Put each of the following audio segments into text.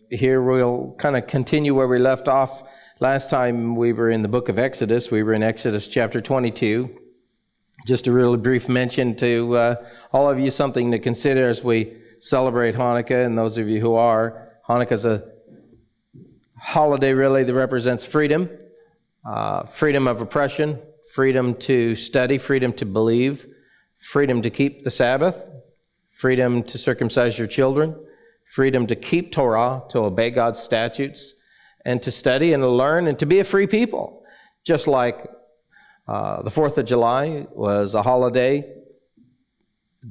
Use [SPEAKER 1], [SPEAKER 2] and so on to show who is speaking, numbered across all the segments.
[SPEAKER 1] Here we'll kind of continue where we left off. Last time we were in the book of Exodus. We were in Exodus chapter 22. Just a really brief mention to all of you, something to consider as we celebrate Hanukkah, and those of you who are. Hanukkah's a holiday really that represents freedom, freedom of oppression, freedom to study, freedom to believe, freedom to keep the Sabbath, freedom to circumcise your children, freedom to keep Torah, to obey God's statutes, and to study and to learn and to be a free people. Just like the 4th of July was a holiday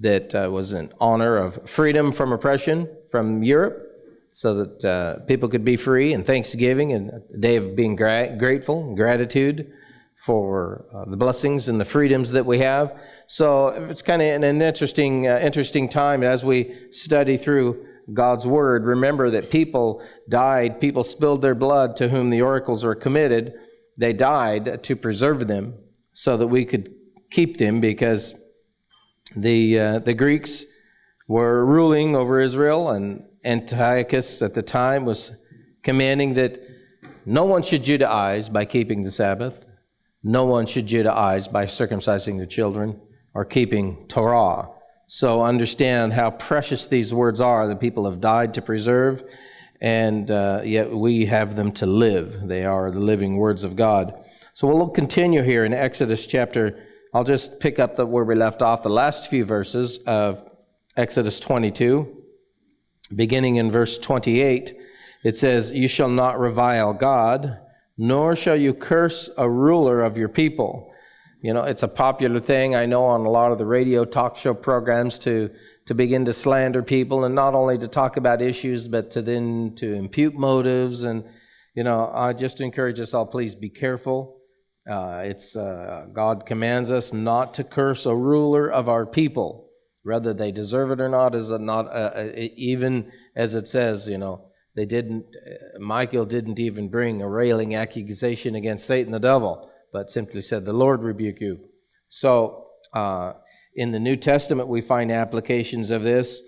[SPEAKER 1] that was in honor of freedom from oppression from Europe, so that people could be free, and Thanksgiving, and a day of being grateful and gratitude for the blessings and the freedoms that we have. So it's kind of an interesting time as we study through God's Word. Remember that people died, people spilled their blood to whom the oracles were committed. They died to preserve them so that we could keep them, because the Greeks were ruling over Israel, and Antiochus at the time was commanding that no one should Judaize by keeping the Sabbath. No one should Judaize by circumcising their children or keeping Torah. So understand how precious these words are that people have died to preserve, and yet we have them to live. They are the living words of God. So we'll continue here in Exodus chapter. I'll just pick up where we left off, the last few verses of Exodus 22. Beginning in verse 28, it says, "You shall not revile God, nor shall you curse a ruler of your people." You know, it's a popular thing, I know, on a lot of the radio talk show programs to begin to slander people, and not only to talk about issues, but to impute motives. And, you know, I just encourage us all, please be careful. God commands us not to curse a ruler of our people, whether they deserve it or not. Is it not? Even as it says, you know, Michael didn't even bring a railing accusation against Satan the devil, but simply said, "The Lord rebuke you." So in the New Testament, we find applications of this.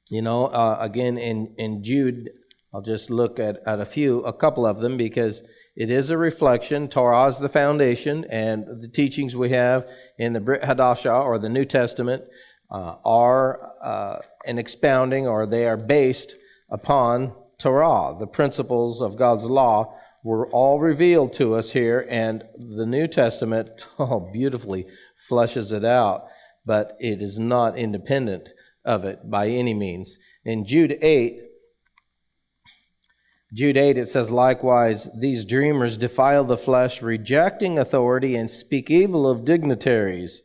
[SPEAKER 1] You know, again, in Jude, I'll just look at a couple of them, because it is a reflection. Torah is the foundation, and the teachings we have in the Brit Hadashah, or the New Testament, are an expounding, or they are based upon Torah. The principles of God's law were all revealed to us here, and the New Testament beautifully fleshes it out, but it is not independent of it by any means. In Jude 8, it says, "Likewise, these dreamers defile the flesh, rejecting authority, and speak evil of dignitaries.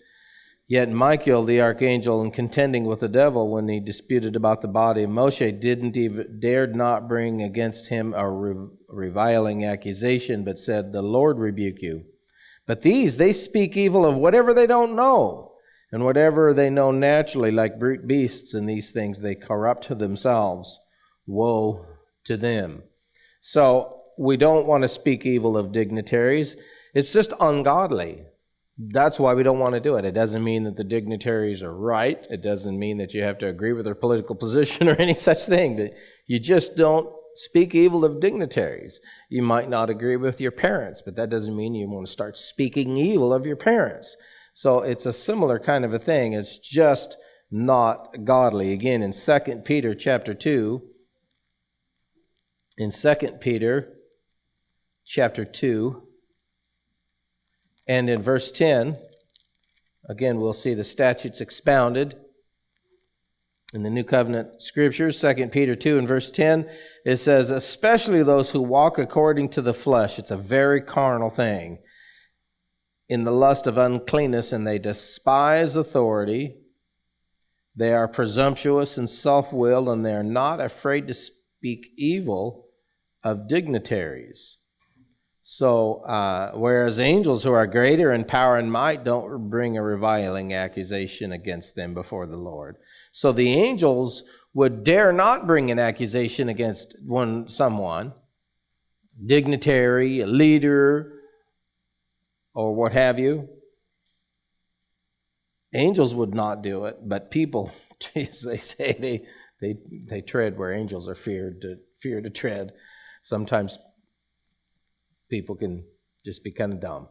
[SPEAKER 1] Yet Michael, the archangel, in contending with the devil when he disputed about the body of Moshe, dared not bring against him a reviling accusation, but said, 'The Lord rebuke you.' But these, they speak evil of whatever they don't know, and whatever they know naturally, like brute beasts, and these things they corrupt themselves. Woe to them." So we don't want to speak evil of dignitaries. It's just ungodly. That's why we don't want to do it. It doesn't mean that the dignitaries are right. It doesn't mean that you have to agree with their political position or any such thing. But you just don't speak evil of dignitaries. You might not agree with your parents, but that doesn't mean you want to start speaking evil of your parents. So it's a similar kind of a thing. It's just not godly. Again, in 2 Peter chapter 2, in 2 Peter chapter 2, and in verse 10, again, we'll see the statutes expounded in the New Covenant Scriptures. 2 Peter 2 and verse 10, it says, "Especially those who walk according to the flesh." It's a very carnal thing. "In the lust of uncleanness, and they despise authority. They are presumptuous and self-willed, and they are not afraid to speak evil of dignitaries." So, whereas angels who are greater in power and might don't bring a reviling accusation against them before the Lord. So the angels would dare not bring an accusation against someone, dignitary, a leader, or what have you. Angels would not do it, but people, as they say, They tread where angels are feared to tread. Sometimes people can just be kind of dumb.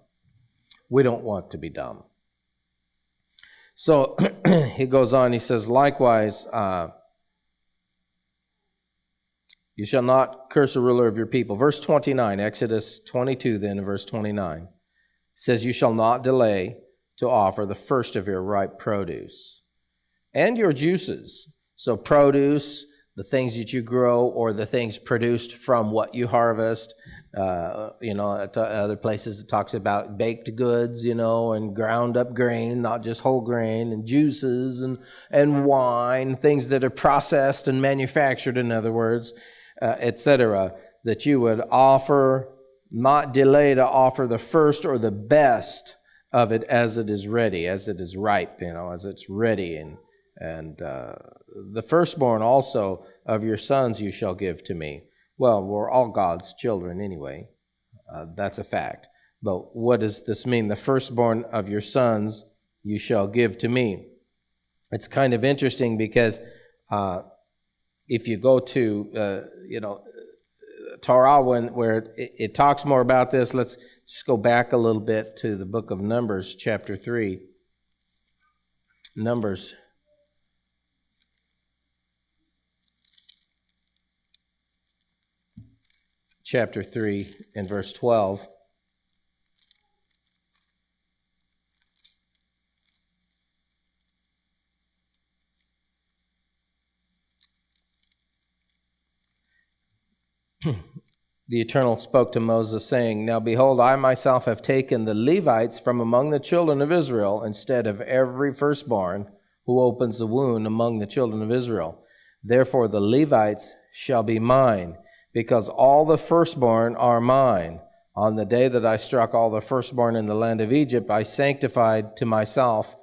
[SPEAKER 1] We don't want to be dumb. So he goes on, he says, likewise, you shall not curse the ruler of your people. Verse 29, Exodus 22 then, verse 29, says, you shall not delay to offer the first of your ripe produce and your juices. So produce, the things that you grow, or the things produced from what you harvest. At other places it talks about baked goods, and ground up grain, not just whole grain, and juices and wine, things that are processed and manufactured, in other words, etc., that you would offer, not delay to offer the first or the best of it as it is ready, as it is ripe, as it's ready. And the firstborn also of your sons you shall give to me. Well, we're all God's children anyway. That's a fact. But what does this mean? The firstborn of your sons you shall give to me. It's kind of interesting because if you go to, Torah, where it talks more about this, let's just go back a little bit to the book of Numbers, chapter 3. Numbers. Chapter 3 and verse 12. The Eternal spoke to Moses, saying, now behold, I myself have taken the Levites from among the children of Israel instead of every firstborn who opens the womb among the children of Israel. Therefore the Levites shall be mine, because all the firstborn are mine. On the day that I struck all the firstborn in the land of Egypt, I sanctified to myself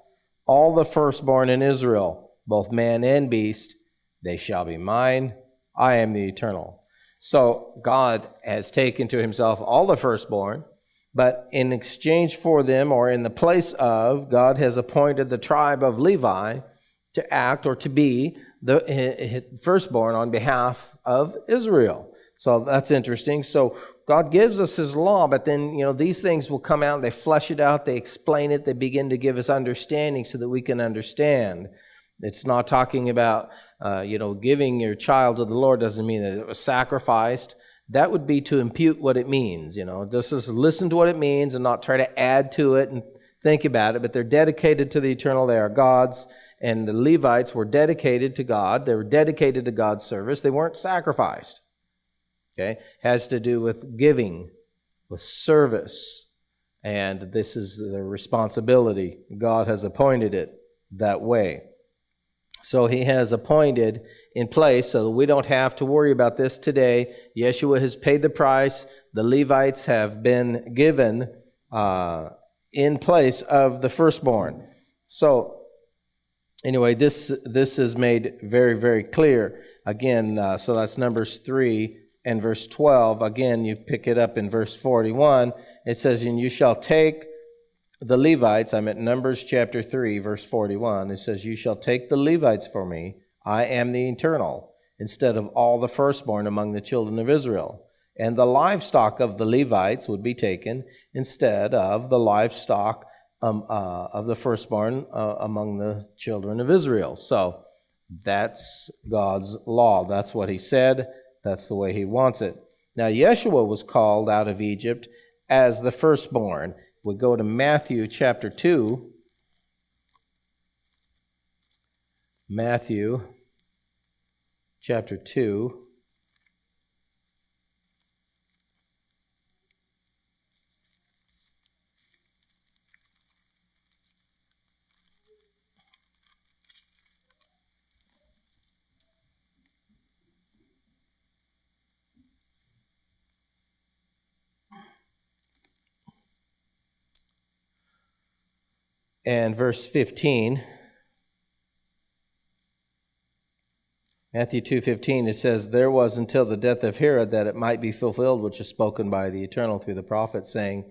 [SPEAKER 1] all the firstborn in Israel, both man and beast. They shall be mine. I am the Eternal. So God has taken to himself all the firstborn, but in exchange for them, or in the place of, God has appointed the tribe of Levi to act or to be the firstborn on behalf of Israel. So that's interesting. So God gives us his law, but then, these things will come out, they flesh it out, they explain it, they begin to give us understanding so that we can understand. It's not talking about, giving your child to the Lord doesn't mean that it was sacrificed. That would be to impute what it means, Just listen to what it means and not try to add to it and think about it. But they're dedicated to the Eternal. They are God's, and the Levites were dedicated to God. They were dedicated to God's service. They weren't sacrificed. Okay? Has to do with giving, with service. And this is the responsibility. God has appointed it that way. So he has appointed in place so that we don't have to worry about this today. Yeshua has paid the price. The Levites have been given in place of the firstborn. So anyway, this is made very, very clear. Again, so that's Numbers 3 and verse 12. Again, you pick it up in verse 41. It says, and you shall take the Levites, I'm at Numbers chapter 3, verse 41. It says, you shall take the Levites for me. I am the Eternal, instead of all the firstborn among the children of Israel. And the livestock of the Levites would be taken instead of the livestock of the firstborn among the children of Israel. So that's God's law. That's what he said. That's the way he wants it. Now, Yeshua was called out of Egypt as the firstborn. We go to Matthew chapter 2. Matthew chapter 2. And verse 15, Matthew 2:15, it says, there was until the death of Herod that it might be fulfilled, which is spoken by the Eternal through the prophet, saying,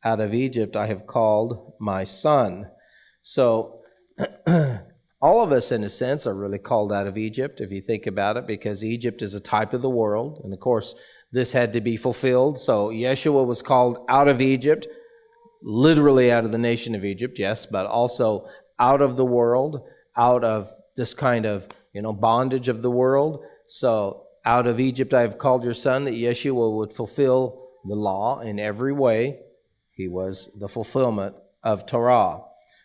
[SPEAKER 1] out of Egypt I have called my son. So All of us, in a sense, are really called out of Egypt, if you think about it, because Egypt is a type of the world. And of course, this had to be fulfilled. So Yeshua was called out of Egypt, literally out of the nation of Egypt, yes, but also out of the world, out of this kind of, bondage of the world. So out of Egypt I have called your son, that Yeshua would fulfill the law in every way. He was the fulfillment of Torah.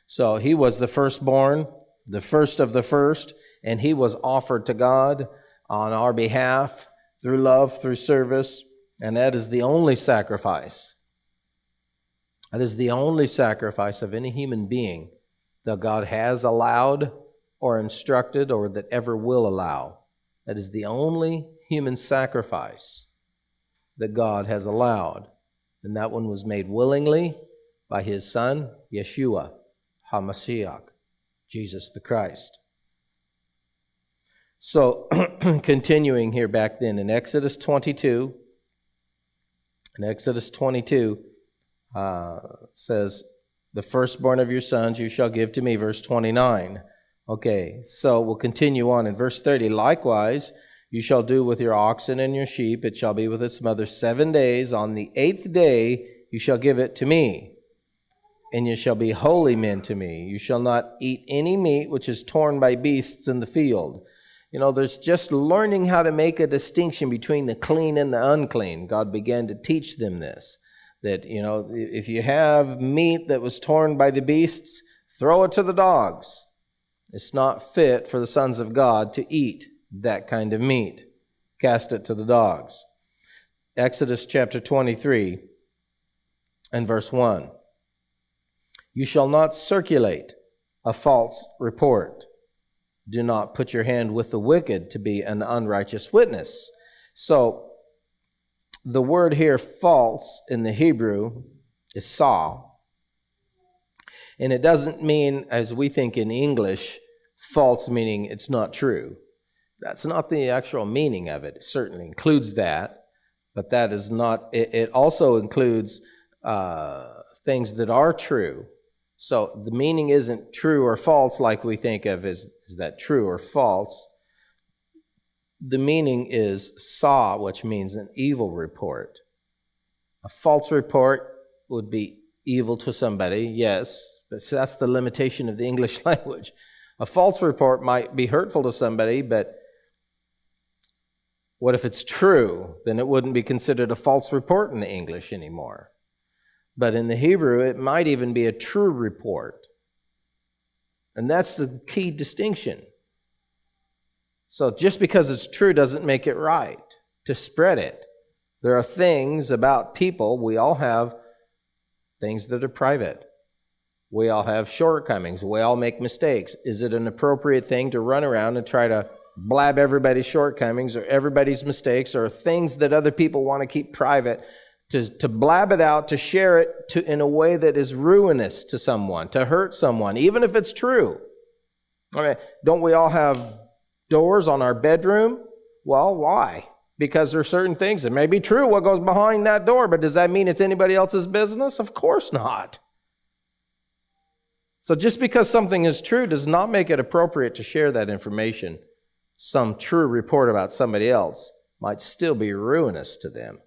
[SPEAKER 1] So he was the firstborn, the first of the first, and he was offered to God on our behalf through love, through service, and that is the only sacrifice. That is the only sacrifice of any human being that God has allowed or instructed or that ever will allow. That is the only human sacrifice that God has allowed. And that one was made willingly by his son, Yeshua HaMashiach, Jesus the Christ. So, continuing here back then in Exodus 22, says, the firstborn of your sons you shall give to me, verse 29. Okay, so we'll continue on in verse 30. Likewise, you shall do with your oxen and your sheep. It shall be with its mother 7 days. On the 8th day you shall give it to me, and you shall be holy men to me. You shall not eat any meat which is torn by beasts in the field. There's just learning how to make a distinction between the clean and the unclean. God began to teach them this. That, if you have meat that was torn by the beasts, throw it to the dogs. It's not fit for the sons of God to eat that kind of meat. Cast it to the dogs. Exodus chapter 23 and verse 1. You shall not circulate a false report. Do not put your hand with the wicked to be an unrighteous witness. So, the word here, false, in the Hebrew is saw. And it doesn't mean, as we think in English, false meaning it's not true. That's not the actual meaning of it. It certainly includes that, but that is not, it also includes things that are true. So the meaning isn't true or false like we think of as that true or false. The meaning is saw, which means an evil report. A false report would be evil to somebody, yes, but that's the limitation of the English language. A false report might be hurtful to somebody, but what if it's true? Then it wouldn't be considered a false report in the English anymore. But in the Hebrew, it might even be a true report. And that's the key distinction. So just because it's true doesn't make it right to spread it. There are things about people, we all have things that are private. We all have shortcomings. We all make mistakes. Is it an appropriate thing to run around and try to blab everybody's shortcomings or everybody's mistakes or things that other people want to keep private, to blab it out, to share it in a way that is ruinous to someone, to hurt someone, even if it's true? I mean, don't we all have doors on our bedroom? Well, why? Because there are certain things that may be true what goes behind that door, but does that mean it's anybody else's business? Of course not. So just because something is true does not make it appropriate to share that information. Some true report about somebody else might still be ruinous to them.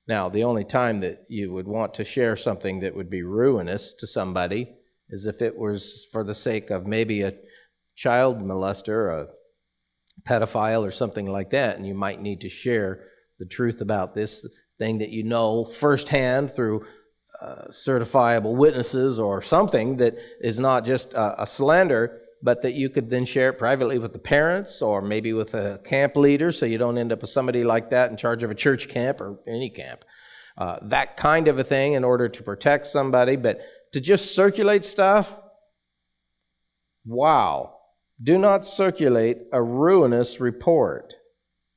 [SPEAKER 1] Now, the only time that you would want to share something that would be ruinous to somebody is if it was for the sake of maybe a child molester, a pedophile, or something like that, and you might need to share the truth about this thing that you know firsthand through certifiable witnesses or something that is not just a slander, but that you could then share it privately with the parents or maybe with a camp leader so you don't end up with somebody like that in charge of a church camp or any camp. That kind of a thing in order to protect somebody. But to just circulate stuff, wow. Do not circulate a ruinous report,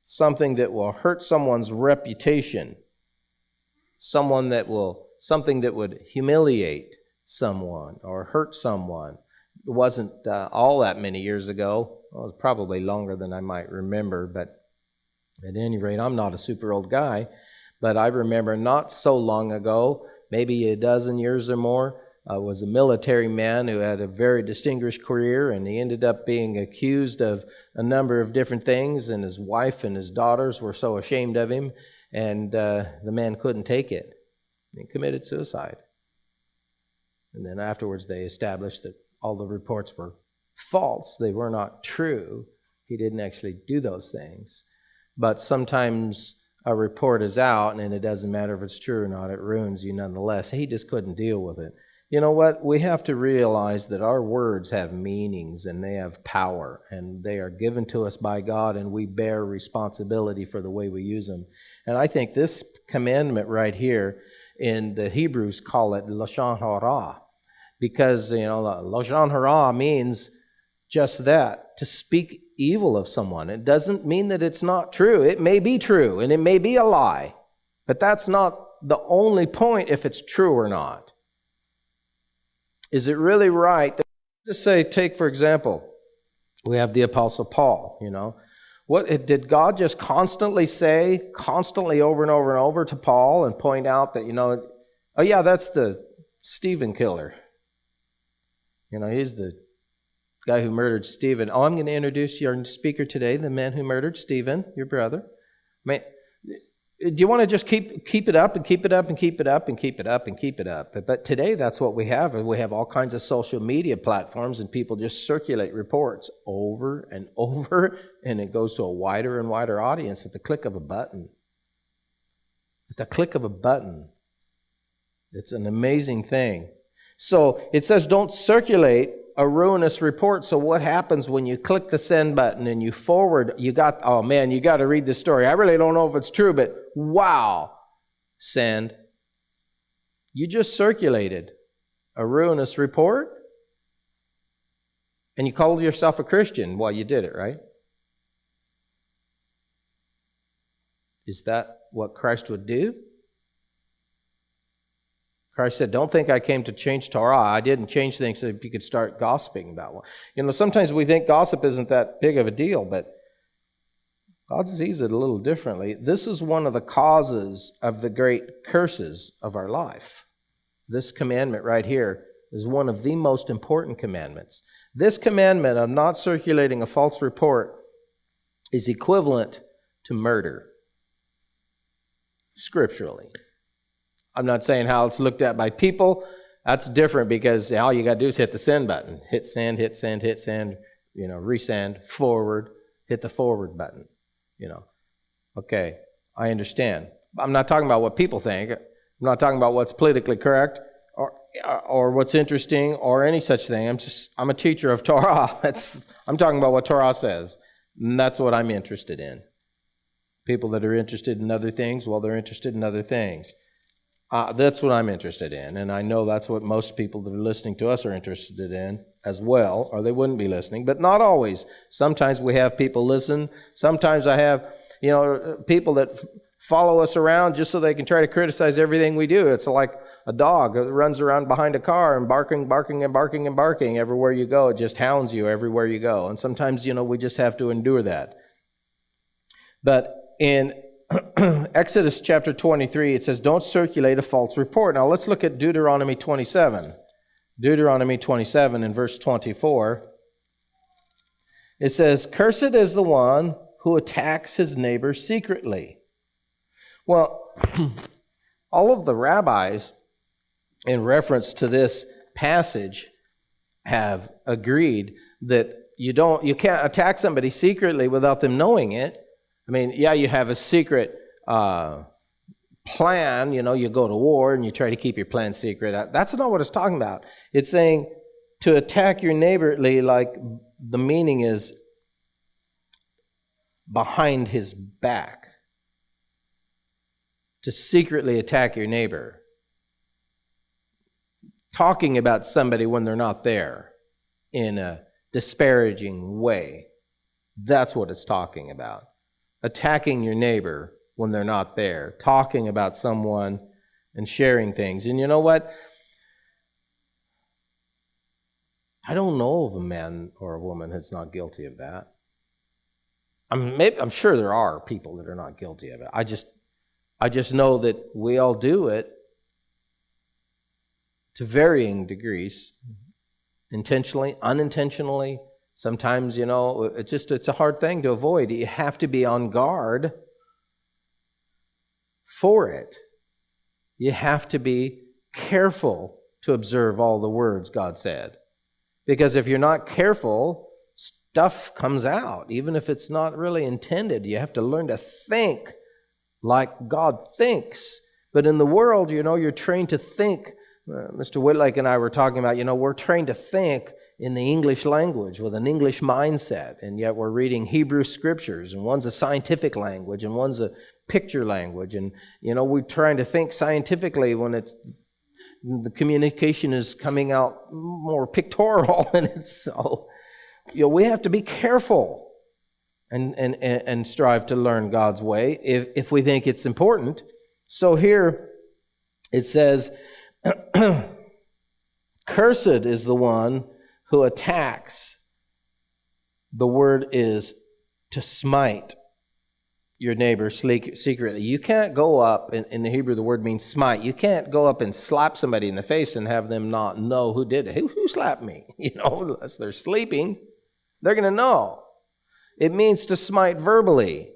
[SPEAKER 1] something that will hurt someone's reputation, something that would humiliate someone or hurt someone. It wasn't all that many years ago. Well, it was probably longer than I might remember, but at any rate, I'm not a super old guy, but I remember not so long ago, maybe a dozen years or more, was a military man who had a very distinguished career, and he ended up being accused of a number of different things, and his wife and his daughters were so ashamed of him, and the man couldn't take it. He committed suicide. And then afterwards they established that all the reports were false. They were not true. He didn't actually do those things. But sometimes a report is out, and it doesn't matter if it's true or not. It ruins you nonetheless. He just couldn't deal with it. You know what? We have to realize that our words have meanings, and they have power, and they are given to us by God, and we bear responsibility for the way we use them. And I think this commandment right here, in the Hebrews call it Lashon Hara, because, Lashon Hara means just that, to speak evil of someone. It doesn't mean that it's not true. It may be true, and it may be a lie, but that's not the only point if it's true or not. Is it really right? Just say, take for example, we have the Apostle Paul, What did God just constantly over and over and over to Paul and point out that, oh yeah, that's the Stephen killer. He's the guy who murdered Stephen. Oh, I'm going to introduce your speaker today, the man who murdered Stephen, your brother. Do you want to just keep it up and keep it up and keep it up and keep it up and keep it up? But today that's what we have. We have all kinds of social media platforms, and people just circulate reports over and over, and it goes to a wider and wider audience at the click of a button. At the click of a button. It's an amazing thing. So it says don't circulate a ruinous report. So what happens when you click the send button and you forward, you got to read the story. I really don't know if it's true, but wow, send. You just circulated a ruinous report, and you called yourself a Christian while you did it, right? Is that what Christ would do? Christ said, don't think I came to change Torah. I didn't change things so you could start gossiping about one. Sometimes we think gossip isn't that big of a deal, but God sees it a little differently. This is one of the causes of the great curses of our life. This commandment right here is one of the most important commandments. This commandment of not circulating a false report is equivalent to murder, scripturally. I'm not saying how it's looked at by people. That's different, because all you got to do is hit the send button. Hit send, hit send, hit send, resend, forward, hit the forward button. Okay, I understand. I'm not talking about what people think. I'm not talking about what's politically correct or what's interesting or any such thing. I'm a teacher of Torah. I'm talking about what Torah says. And that's what I'm interested in. People that are interested in other things, well, they're interested in other things. That's what I'm interested in, and I know that's what most people that are listening to us are interested in as well, or they wouldn't be listening, but not always. Sometimes we have people listen. Sometimes I have, people that follow us around just so they can try to criticize everything we do. It's like a dog that runs around behind a car and barking everywhere you go. It just hounds you everywhere you go, and sometimes, we just have to endure that. But in Exodus chapter 23, it says, don't circulate a false report. Now let's look at Deuteronomy 27. Deuteronomy 27 in verse 24. It says, cursed is the one who attacks his neighbor secretly. Well, all of the rabbis in reference to this passage have agreed that you can't attack somebody secretly without them knowing it. You have a secret plan, you go to war and you try to keep your plan secret. That's not what it's talking about. It's saying to attack your neighbor, like the meaning is behind his back. To secretly attack your neighbor. Talking about somebody when they're not there in a disparaging way. That's what it's talking about. Attacking your neighbor when they're not there, talking about someone and sharing things. And you know what? I don't know of a man or a woman that's not guilty of that. I'm sure there are people that are not guilty of it. I just know that we all do it to varying degrees, intentionally, unintentionally. Sometimes, it's a hard thing to avoid. You have to be on guard for it. You have to be careful to observe all the words God said. Because if you're not careful, stuff comes out, even if it's not really intended. You have to learn to think like God thinks. But in the world, you're trained to think. Mr. Whitlake and I were talking about, we're trained to think in the English language with an English mindset, and yet we're reading Hebrew scriptures, and one's a scientific language and one's a picture language, and we're trying to think scientifically when the communication is coming out more pictorial, and it's so we have to be careful and strive to learn God's way if we think it's important. So here it says, cursed is the one who attacks. The word is to smite your neighbor secretly. You can't go up, in the Hebrew the word means smite. You can't go up and slap somebody in the face and have them not know who did it. Who slapped me? Unless they're sleeping, they're going to know. It means to smite verbally.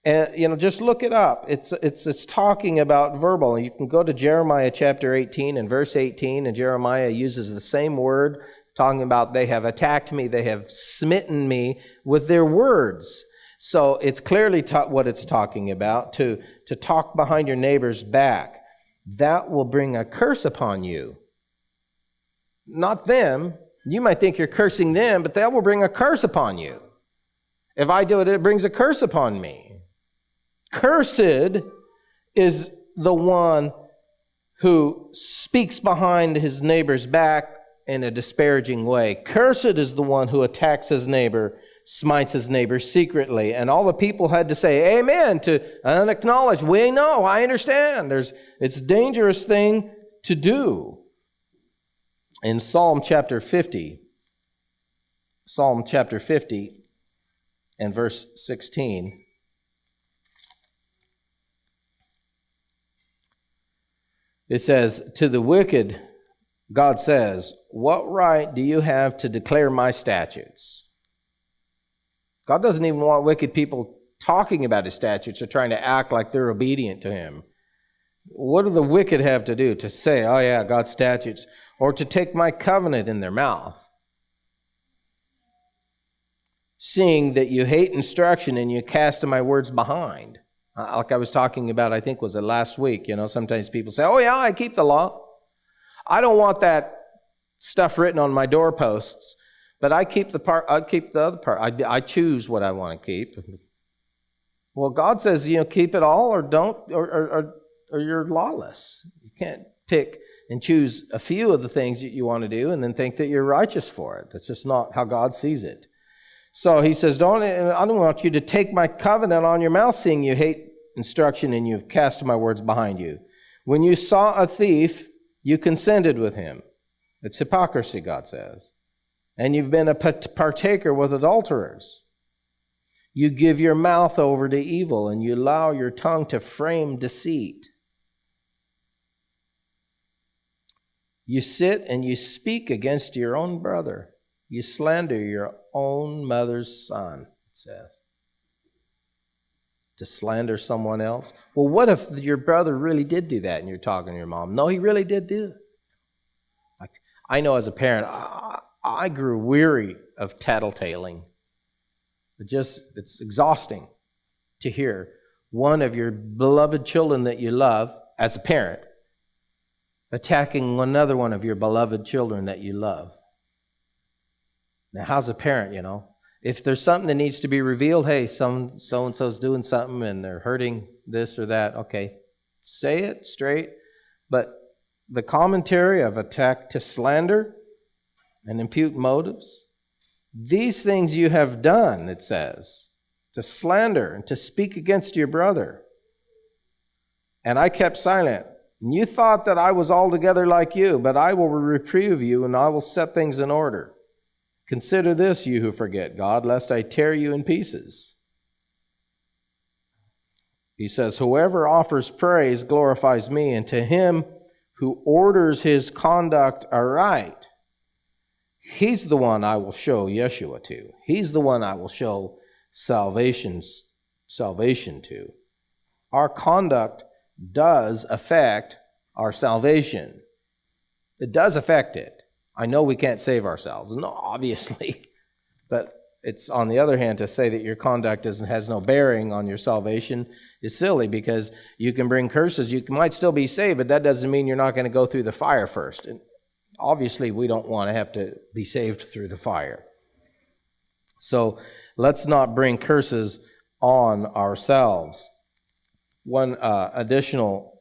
[SPEAKER 1] And just look it up. It's talking about verbal. You can go to Jeremiah chapter 18 and verse 18, and Jeremiah uses the same word, talking about they have attacked me, they have smitten me with their words. So it's clearly what it's talking about, to talk behind your neighbor's back. That will bring a curse upon you. Not them. You might think you're cursing them, but that will bring a curse upon you. If I do it, it brings a curse upon me. Cursed is the one who speaks behind his neighbor's back in a disparaging way. Cursed is the one who attacks his neighbor, smites his neighbor secretly. And all the people had to say amen and acknowledge, we know, I understand. It's a dangerous thing to do. In Psalm chapter 50 and verse 16, it says, to the wicked, God says, what right do you have to declare my statutes? God doesn't even want wicked people talking about his statutes or trying to act like they're obedient to him. What do the wicked have to do to say, oh yeah, God's statutes, or to take my covenant in their mouth? Seeing that you hate instruction and you cast my words behind. Like I was talking about, I think was it last week, sometimes people say, oh yeah, I keep the law. I don't want that stuff written on my doorposts, but I keep the other part. I choose what I want to keep. Well, God says, keep it all or don't, or you're lawless. You can't pick and choose a few of the things that you want to do and then think that you're righteous for it. That's just not how God sees it. So he says, I don't want you to take my covenant on your mouth, seeing you hate instruction and you've cast my words behind you. When you saw a thief, you consented with him. It's hypocrisy, God says. And you've been a partaker with adulterers. You give your mouth over to evil, and you allow your tongue to frame deceit. You sit and you speak against your own brother. You slander your own mother's son, it says. To slander someone else. Well, what if your brother really did do that and you're talking to your mom? No, he really did do it. I know as a parent, I grew weary of tattletaling. It's exhausting to hear one of your beloved children that you love, as a parent, attacking another one of your beloved children that you love. Now, how's a parent, If there's something that needs to be revealed, hey, so-and-so's doing something and they're hurting this or that, okay, say it straight. But the commentary of attack to slander and impute motives, these things you have done, it says, to slander and to speak against your brother. And I kept silent. And you thought that I was altogether like you, but I will reprove you and I will set things in order. Consider this, you who forget God, lest I tear you in pieces. He says, whoever offers praise glorifies me, and to him who orders his conduct aright, he's the one I will show Yeshua to. He's the one I will show salvation to. Our conduct does affect our salvation. It does affect it. I know we can't save ourselves. No, obviously. But it's, on the other hand, to say that your conduct has no bearing on your salvation is silly, because you can bring curses. You might still be saved, but that doesn't mean you're not going to go through the fire first. And obviously, we don't want to have to be saved through the fire. So let's not bring curses on ourselves. One additional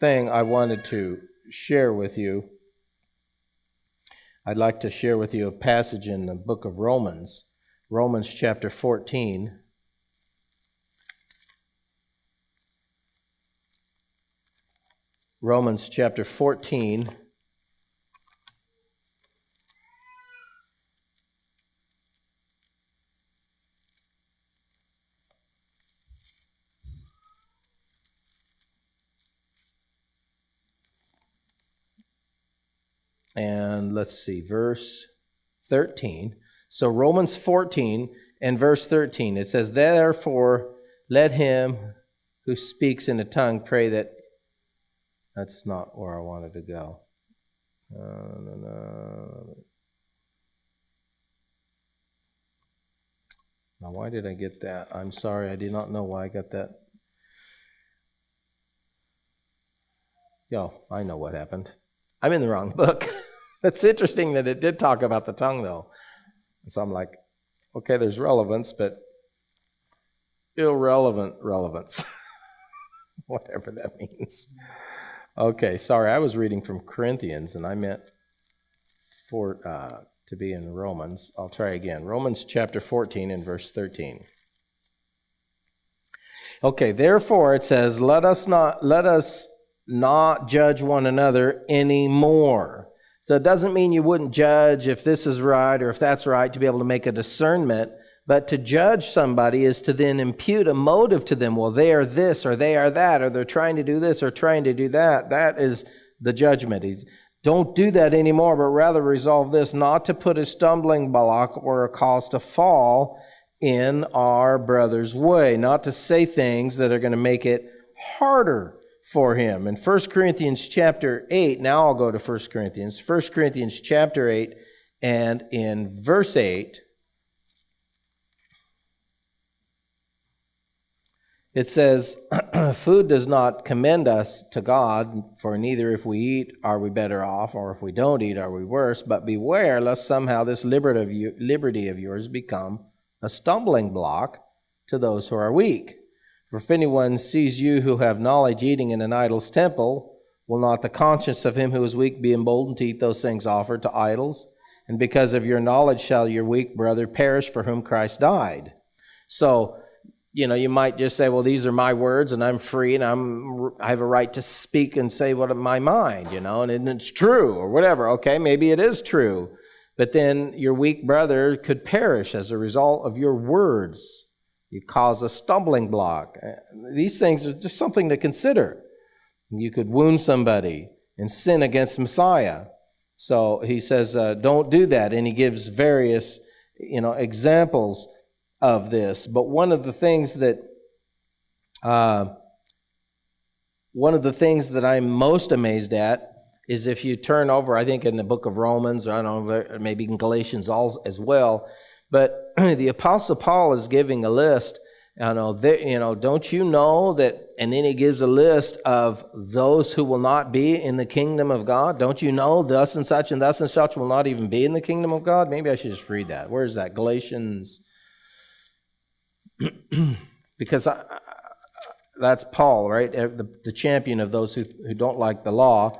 [SPEAKER 1] thing I wanted to share with you. I'd like to share with you a passage in the book of Romans. Romans chapter 14. Romans chapter 14. And let's see, verse 13. So Romans 14 and verse 13, it says, "Therefore let him who speaks in a tongue pray that..." That's not where I wanted to go. Now, why did I get that? I'm sorry, I did not know why I got that. Yo, I know what happened. I'm in the wrong book. It's interesting that it did talk about the tongue, though. And so I'm like, okay, there's relevance, but irrelevant relevance. Whatever that means. Okay, sorry, I was reading from Corinthians, and I meant to be in Romans. I'll try again. Romans chapter 14 and verse 13. Okay, therefore it says, let us not judge one another anymore. So it doesn't mean you wouldn't judge if this is right or if that's right, to be able to make a discernment. But to judge somebody is to then impute a motive to them. Well, they are this or they are that, or they're trying to do this or trying to do that. That is the judgment. Don't do that anymore, but rather resolve this, not to put a stumbling block or a cause to fall in our brother's way, not to say things that are going to make it harder for him. In 1 Corinthians chapter 8, now I'll go to 1 Corinthians. 1 Corinthians chapter 8, and in verse 8, it says, "Food does not commend us to God, for neither if we eat are we better off, or if we don't eat are we worse. But beware lest somehow this liberty of yours become a stumbling block to those who are weak. For if anyone sees you who have knowledge eating in an idol's temple, will not the conscience of him who is weak be emboldened to eat those things offered to idols? And because of your knowledge shall your weak brother perish for whom Christ died." So, you might just say, well, these are my words and I'm free and I have a right to speak and say what in my mind, and it's true or whatever. Okay, maybe it is true. But then your weak brother could perish as a result of your words. You cause a stumbling block. These things are just something to consider. You could wound somebody and sin against Messiah. So he says, don't do that. And he gives various, examples of this. But one of the things that I'm most amazed at is if you turn over, I think in the book of Romans, or I don't know, maybe in Galatians as well, but the Apostle Paul is giving a list. Don't you know that? And then he gives a list of those who will not be in the kingdom of God. Don't you know thus and such will not even be in the kingdom of God? Maybe I should just read that. Where is that? Galatians. Because that's Paul, right? The champion of those who don't like the law,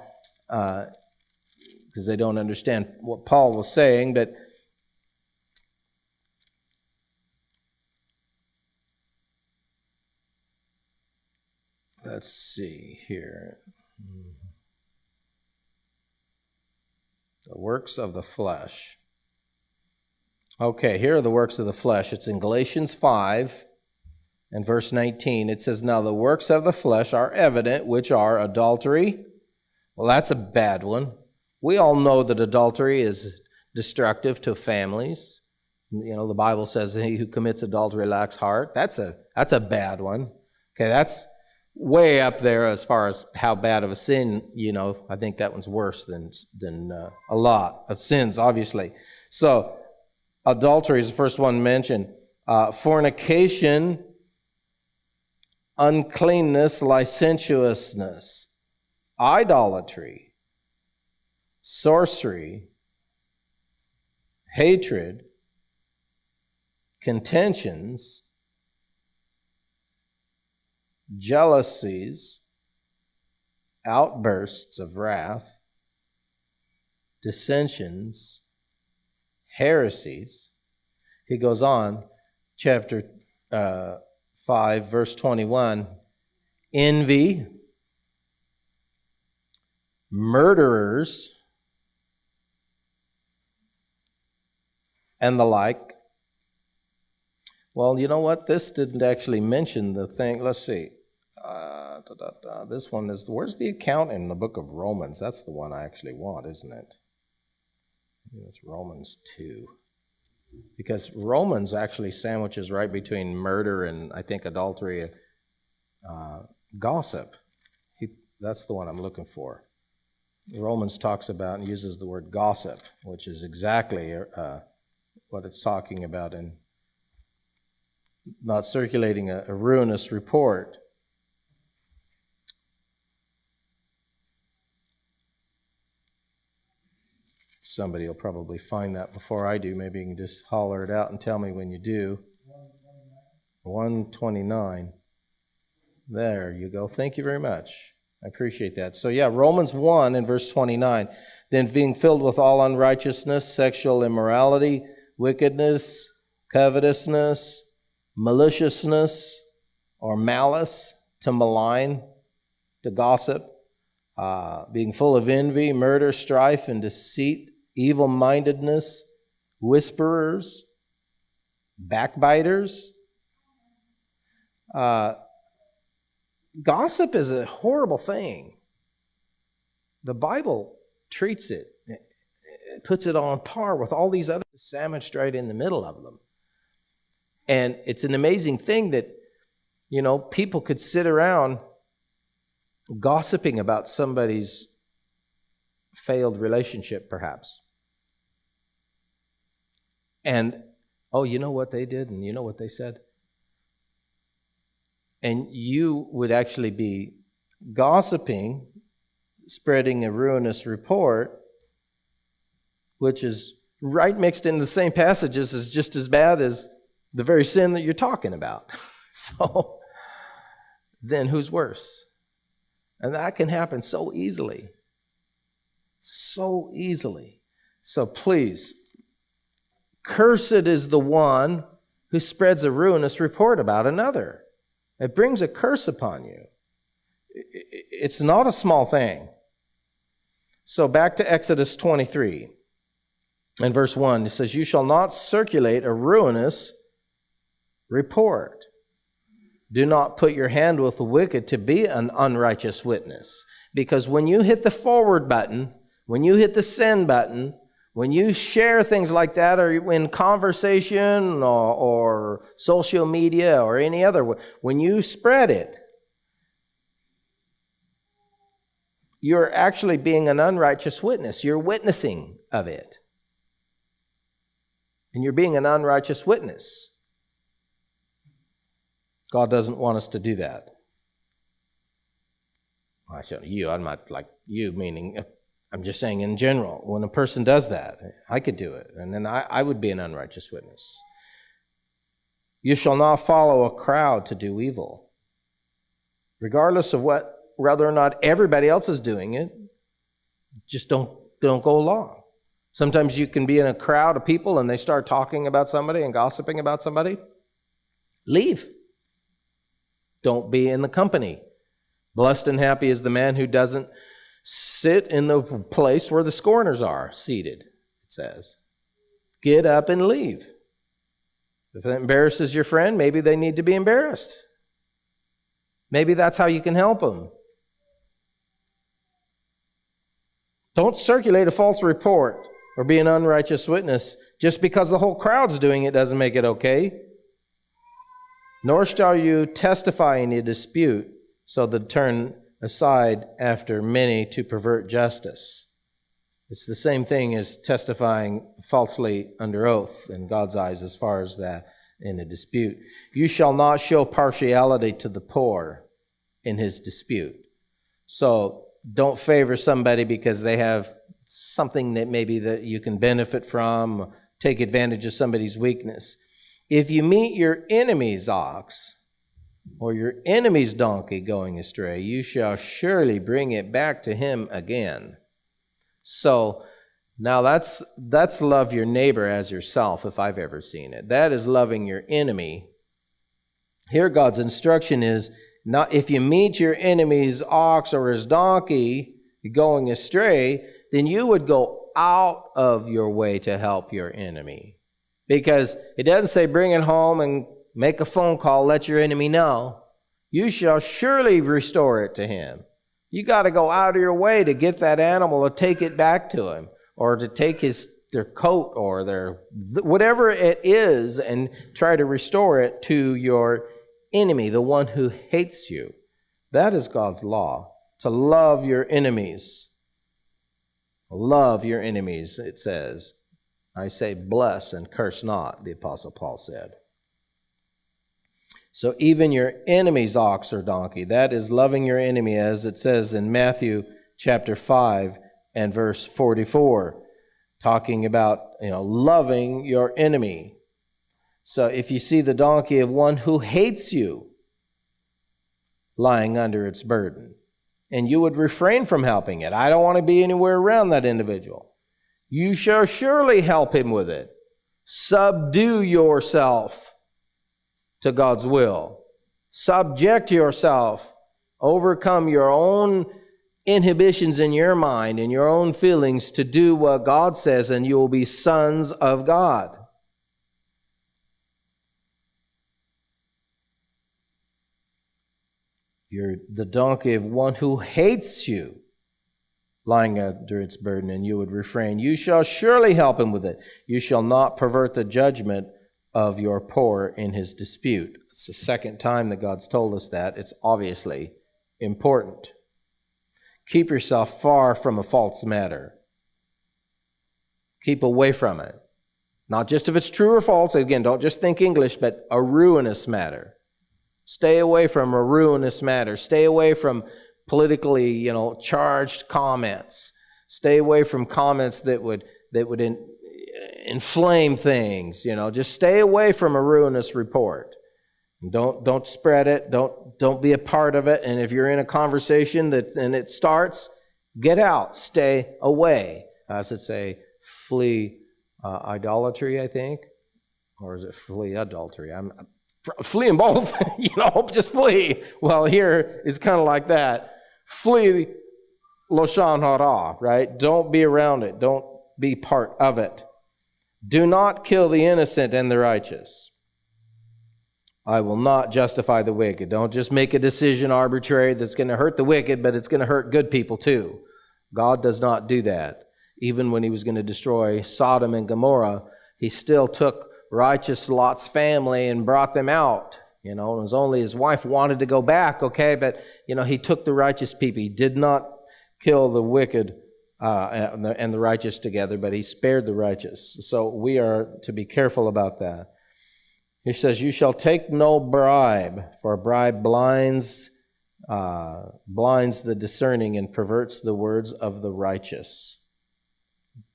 [SPEAKER 1] because they don't understand what Paul was saying. But let's see here. The works of the flesh. Okay, here are the works of the flesh. It's in Galatians 5 and verse 19. It says, "Now the works of the flesh are evident, which are adultery, Well, that's a bad one. We all know that adultery is destructive to families. The Bible says he who commits adultery lacks heart. That's a bad one. Okay, that's way up there as far as how bad of a sin. I think that one's worse than a lot of sins, obviously. So, adultery is the first one mentioned. Fornication, uncleanness, licentiousness, idolatry, sorcery, hatred, contentions, jealousies, outbursts of wrath, dissensions, heresies. He goes on, chapter 5, verse 21, envy, murderers, and the like. Well, you know what? This didn't actually mention the thing. Let's see. This one is, where's the account in the book of Romans? That's the one I actually want, isn't it? It's Romans 2. Because Romans actually sandwiches right between murder and, I think, adultery, gossip. That's the one I'm looking for. Romans talks about and uses the word gossip, which is exactly what it's talking about in not circulating a ruinous report. Somebody will probably find that before I do. Maybe you can just holler it out and tell me when you do. 129. There you go. Thank you very much. I appreciate that. So Romans 1 and verse 29. Then being filled with all unrighteousness, sexual immorality, wickedness, covetousness, maliciousness, or malice, to malign, to gossip, being full of envy, murder, strife, and deceit, evil-mindedness, whisperers, backbiters. Gossip is a horrible thing. The Bible treats it, puts it on par with all these others, sandwiched right in the middle of them. And it's an amazing thing that, people could sit around gossiping about somebody's failed relationship, perhaps. And, you know what they did and you know what they said? And you would actually be gossiping, spreading a ruinous report, which is right mixed in the same passages, is just as bad as the very sin that you're talking about. So, then who's worse? And that can happen so easily. So easily. So please, cursed is the one who spreads a ruinous report about another. It brings a curse upon you. It's not a small thing. So back to Exodus 23 and verse 1. It says, you shall not circulate a ruinous report. Do not put your hand with the wicked to be an unrighteous witness. Because when you hit the forward button, when you hit the send button, when you share things like that, or in conversation or social media or any other way, when you spread it, you're actually being an unrighteous witness. You're witnessing of it. And you're being an unrighteous witness. God doesn't want us to do that. I said you, I'm not like you, meaning I'm just saying in general, when a person does that, I could do it, and then I would be an unrighteous witness. You shall not follow a crowd to do evil. Regardless of whether or not everybody else is doing it, just don't go along. Sometimes you can be in a crowd of people and they start talking about somebody and gossiping about somebody. Leave. Don't be in the company. Blessed and happy is the man who doesn't sit in the place where the scorners are seated, it says. Get up and leave. If it embarrasses your friend, maybe they need to be embarrassed. Maybe that's how you can help them. Don't circulate a false report or be an unrighteous witness. Just because the whole crowd's doing it doesn't make it okay. Nor shall you testify in a dispute, so that turn aside after many to pervert justice. It's the same thing as testifying falsely under oath in God's eyes as far as that in a dispute. You shall not show partiality to the poor in his dispute. So don't favor somebody because they have something that maybe that you can benefit from, take advantage of somebody's weakness. If you meet your enemy's ox or your enemy's donkey going astray, you shall surely bring it back to him again. So now that's love your neighbor as yourself, if I've ever seen it. That is loving your enemy. Here God's instruction is, not if you meet your enemy's ox or his donkey going astray, then you would go out of your way to help your enemy. Because it doesn't say bring it home and make a phone call, let your enemy know. You shall surely restore it to him. You got to go out of your way to get that animal to take it back to him, or to take their coat or their whatever it is and try to restore it to your enemy, the one who hates you. That is God's law, to love your enemies. Love your enemies, it says. I say bless and curse not, the Apostle Paul said. So even your enemy's ox or donkey, that is loving your enemy, as it says in Matthew chapter 5 and verse 44, talking about, loving your enemy. So if you see the donkey of one who hates you lying under its burden, and you would refrain from helping it, I don't want to be anywhere around that individual, you shall surely help him with it. Subdue yourself to God's will. Subject yourself. Overcome your own inhibitions in your mind and your own feelings to do what God says, and you will be sons of God. You're the donkey of one who hates you lying under its burden, and you would refrain. You shall surely help him with it. You shall not pervert the judgment of your poor in his dispute. It's the second time that God's told us that. It's obviously important. Keep yourself far from a false matter. Keep away from it. Not just if it's true or false. Again, don't just think English, but a ruinous matter. Stay away from a ruinous matter. Stay away from politically, charged comments. Stay away from comments that would inflame things. Just stay away from a ruinous report. Don't spread it. Don't be a part of it. And if you're in a conversation and it starts, get out. Stay away. As it say, flee idolatry, I think, or is it flee adultery? Flee them both. Just flee. Well, here it's kind of like that. Flee loshan hara, right? Don't be around it. Don't be part of it. Do not kill the innocent and the righteous. I will not justify the wicked. Don't just make a decision arbitrary that's going to hurt the wicked, but it's going to hurt good people too. God does not do that. Even when he was going to destroy Sodom and Gomorrah, he still took righteous Lot's family and brought them out. It was only his wife wanted to go back, okay? But, he took the righteous people. He did not kill the wicked and the righteous together, but he spared the righteous. So we are to be careful about that. He says, you shall take no bribe, for a bribe blinds the discerning and perverts the words of the righteous.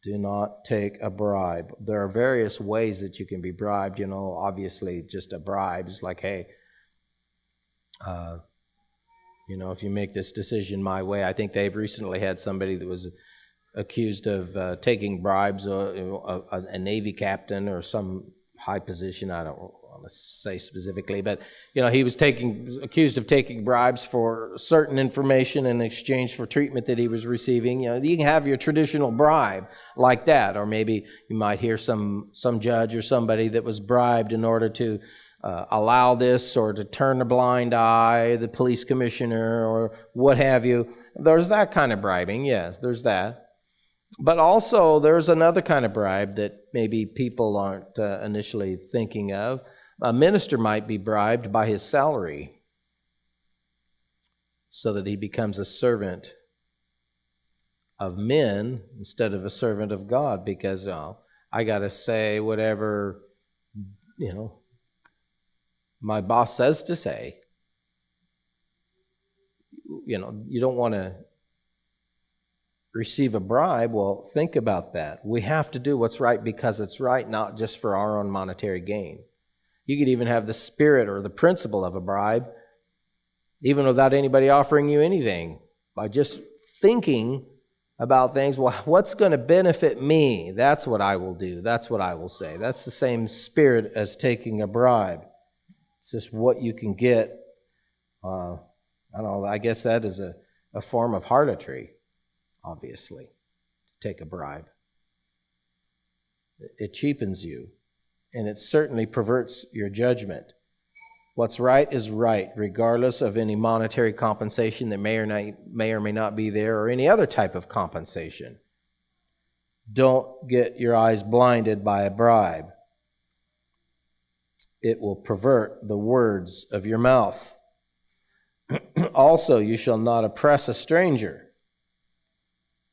[SPEAKER 1] Do not take a bribe. There are various ways that you can be bribed. Obviously just a bribe is like, hey, if you make this decision my way. I think they've recently had somebody that was accused of taking bribes, a Navy captain or some high position. I don't want to say specifically, but he was accused of taking bribes for certain information in exchange for treatment that he was receiving. You can have your traditional bribe like that, or maybe you might hear some judge or somebody that was bribed in order to allow this, or to turn a blind eye, the police commissioner or what have you. There's that kind of bribing. Yes, there's that. But also, there's another kind of bribe that maybe people aren't initially thinking of. A minister might be bribed by his salary so that he becomes a servant of men instead of a servant of God, because I got to say whatever, my boss says to say. You don't want to receive a bribe. Well, think about that. We have to do what's right because it's right, not just for our own monetary gain. You could even have the spirit or the principle of a bribe, even without anybody offering you anything, by just thinking about things. Well, what's going to benefit me? That's what I will do. That's what I will say. That's the same spirit as taking a bribe. It's just what you can get. I don't know, I guess that is a form of harlotry, obviously, to take a bribe. It cheapens you, and it certainly perverts your judgment. What's right is right, regardless of any monetary compensation that may or may not be there, or any other type of compensation. Don't get your eyes blinded by a bribe. It will pervert the words of your mouth. Also, you shall not oppress a stranger,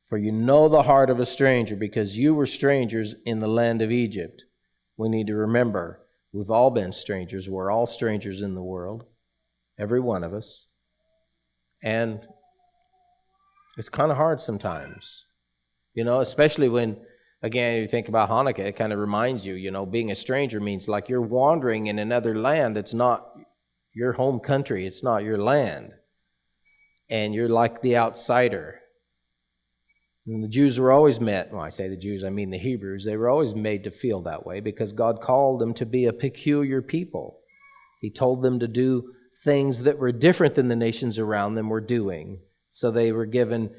[SPEAKER 1] for you know the heart of a stranger, because you were strangers in the land of Egypt. We need to remember, we've all been strangers. We're all strangers in the world, every one of us. And it's kind of hard sometimes, especially when, again, you think about Hanukkah, it kind of reminds you, being a stranger means like you're wandering in another land that's not your home country, it's not your land. And you're like the outsider. And the Jews were always when I say the Jews, I mean the Hebrews, they were always made to feel that way because God called them to be a peculiar people. He told them to do things that were different than the nations around them were doing. So they were given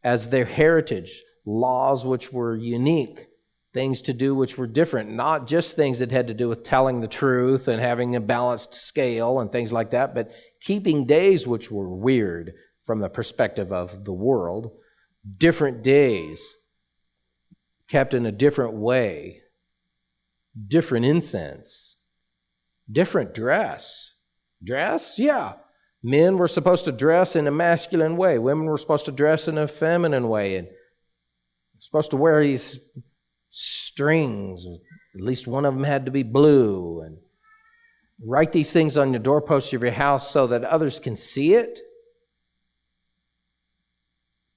[SPEAKER 1] as their heritage laws which were unique, things to do which were different, not just things that had to do with telling the truth and having a balanced scale and things like that, but keeping days which were weird from the perspective of the world. Different days, kept in a different way, different incense, different dress. Dress? Yeah. Men were supposed to dress in a masculine way. Women were supposed to dress in a feminine way. And supposed to wear these strings. At least one of them had to be blue. And write these things on the doorposts of your house so that others can see it.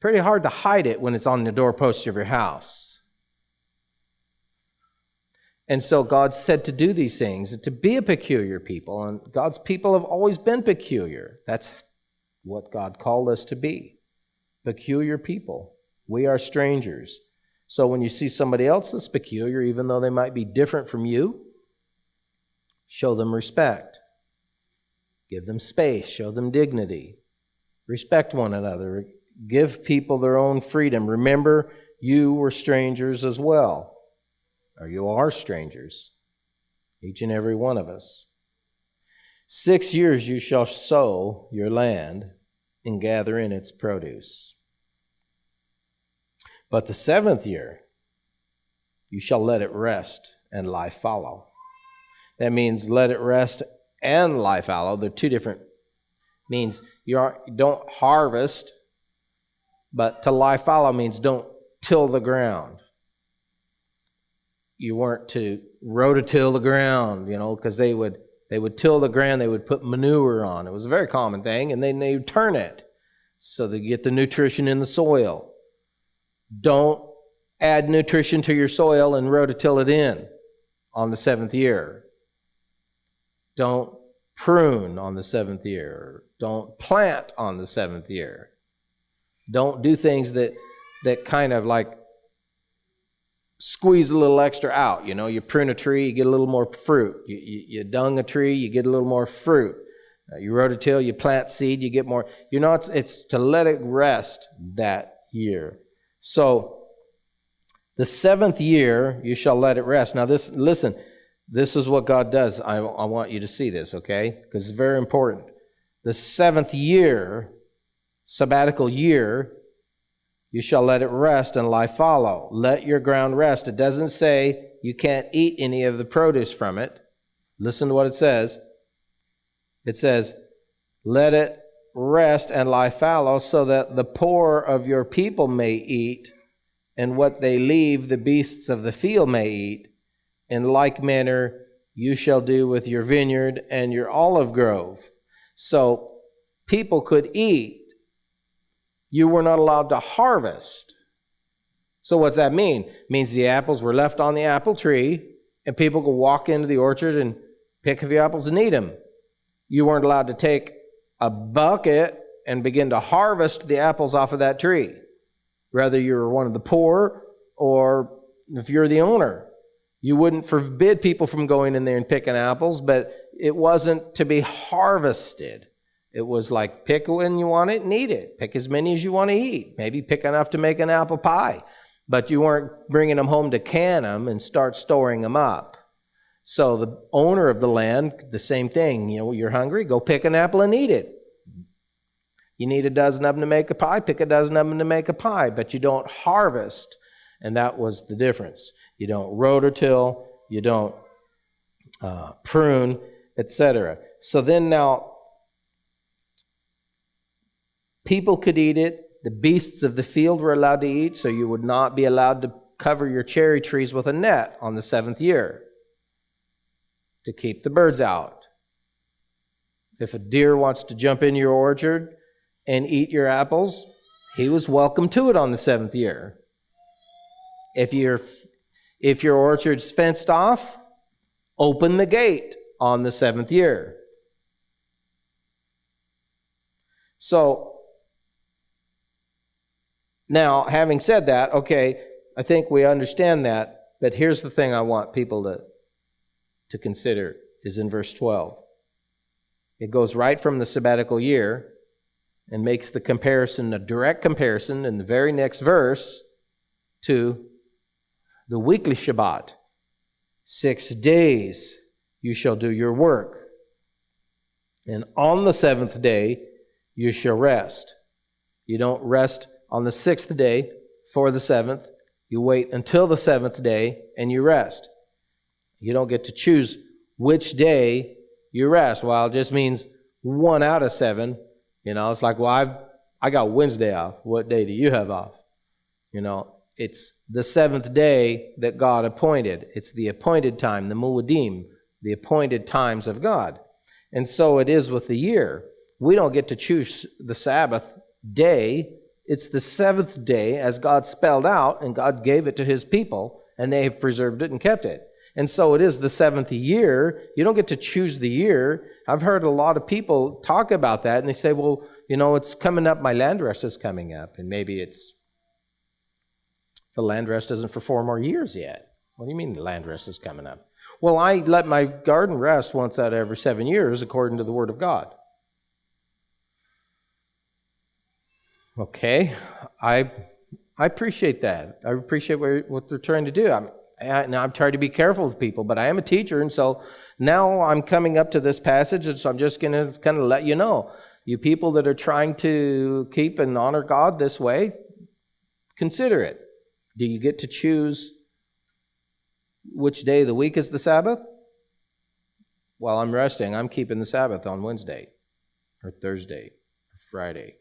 [SPEAKER 1] Pretty hard to hide it when it's on the doorposts of your house. And so God said to do these things, to be a peculiar people. And God's people have always been peculiar. That's what God called us to be. Peculiar people. We are strangers. So when you see somebody else that's peculiar, even though they might be different from you, show them respect. Give them space. Show them dignity. Respect one another. Give people their own freedom. Remember, you were strangers as well. Or you are strangers. Each and every one of us. 6 years you shall sow your land and gather in its produce. But the 7th year you shall let it rest and lie fallow. That means let it rest and lie fallow. They're two different means. You don't harvest. But to lie fallow means don't till the ground. You weren't to rototill the ground, because they would till the ground, they would put manure on. It was a very common thing, and then they would turn it so they get the nutrition in the soil. Don't add nutrition to your soil and rototill it in on the 7th year. Don't prune on the 7th year. Don't plant on the 7th year. Don't do things that kind of like squeeze a little extra out. You prune a tree, you get a little more fruit. You dung a tree, you get a little more fruit. You rototill, you plant seed, you get more. It's to let it rest that year. So the 7th year you shall let it rest. Now this is what God does. I want you to see this, okay? Because it's very important. The 7th year, sabbatical year, you shall let it rest and lie fallow. Let your ground rest. It doesn't say you can't eat any of the produce from it. Listen to what it says. It says, let it rest and lie fallow so that the poor of your people may eat, and what they leave the beasts of the field may eat. In like manner you shall do with your vineyard and your olive grove. So people could eat. You were not allowed to harvest. So what's that mean? It means the apples were left on the apple tree, and people could walk into the orchard and pick a few apples and eat them. You weren't allowed to take a bucket and begin to harvest the apples off of that tree, whether you were one of the poor or if you're the owner. You wouldn't forbid people from going in there and picking apples, but it wasn't to be harvested. It was like pick when you want it and eat it. Pick as many as you want to eat. Maybe pick enough to make an apple pie. But you weren't bringing them home to can them and start storing them up. So the owner of the land, the same thing. You know, you're hungry, go pick an apple and eat it. You need a dozen of them to make a pie, pick a dozen of them to make a pie. But you don't harvest. And that was the difference. You don't rototill, you don't prune, etc. So then now, people could eat it. The beasts of the field were allowed to eat, so you would not be allowed to cover your cherry trees with a net on the 7th year to keep the birds out. If a deer wants to jump in your orchard and eat your apples, he was welcome to it on the 7th year. If your orchard's fenced off, open the gate on the 7th year. So, now, having said that, okay, I think we understand that, but here's the thing I want people to consider is in verse 12. It goes right from the sabbatical year and makes the comparison, a direct comparison in the very next verse to the weekly Shabbat. 6 days you shall do your work, and on the 7th day you shall rest. You don't rest on the 6th day for the 7th. You wait until the 7th day and you rest. You don't get to choose which day you rest. Well, it just means 1 out of 7. You know, it's like, well, I got Wednesday off. What day do you have off? You know, it's the 7th day that God appointed. It's the appointed time, the muadim, the appointed times of God. And so it is with the year. We don't get to choose the Sabbath day. It's the 7th day as God spelled out, and God gave it to his people, and they have preserved it and kept it. And so it is the 7th year. You don't get to choose the year. I've heard a lot of people talk about that, and they say, well, you know, it's coming up, my land rest is coming up, and maybe it's the land rest isn't for 4 more years yet. What do you mean the land rest is coming up? Well, I let my garden rest once out of every 7 years according to the Word of God. Okay, I appreciate that. I appreciate what they're trying to do. I'm trying to be careful with people, but I am a teacher, and so now I'm coming up to this passage, and so I'm just going to kind of let you know. You people that are trying to keep and honor God this way, consider it. Do you get to choose which day of the week is the Sabbath? While I'm resting, I'm keeping the Sabbath on Wednesday or Thursday or Friday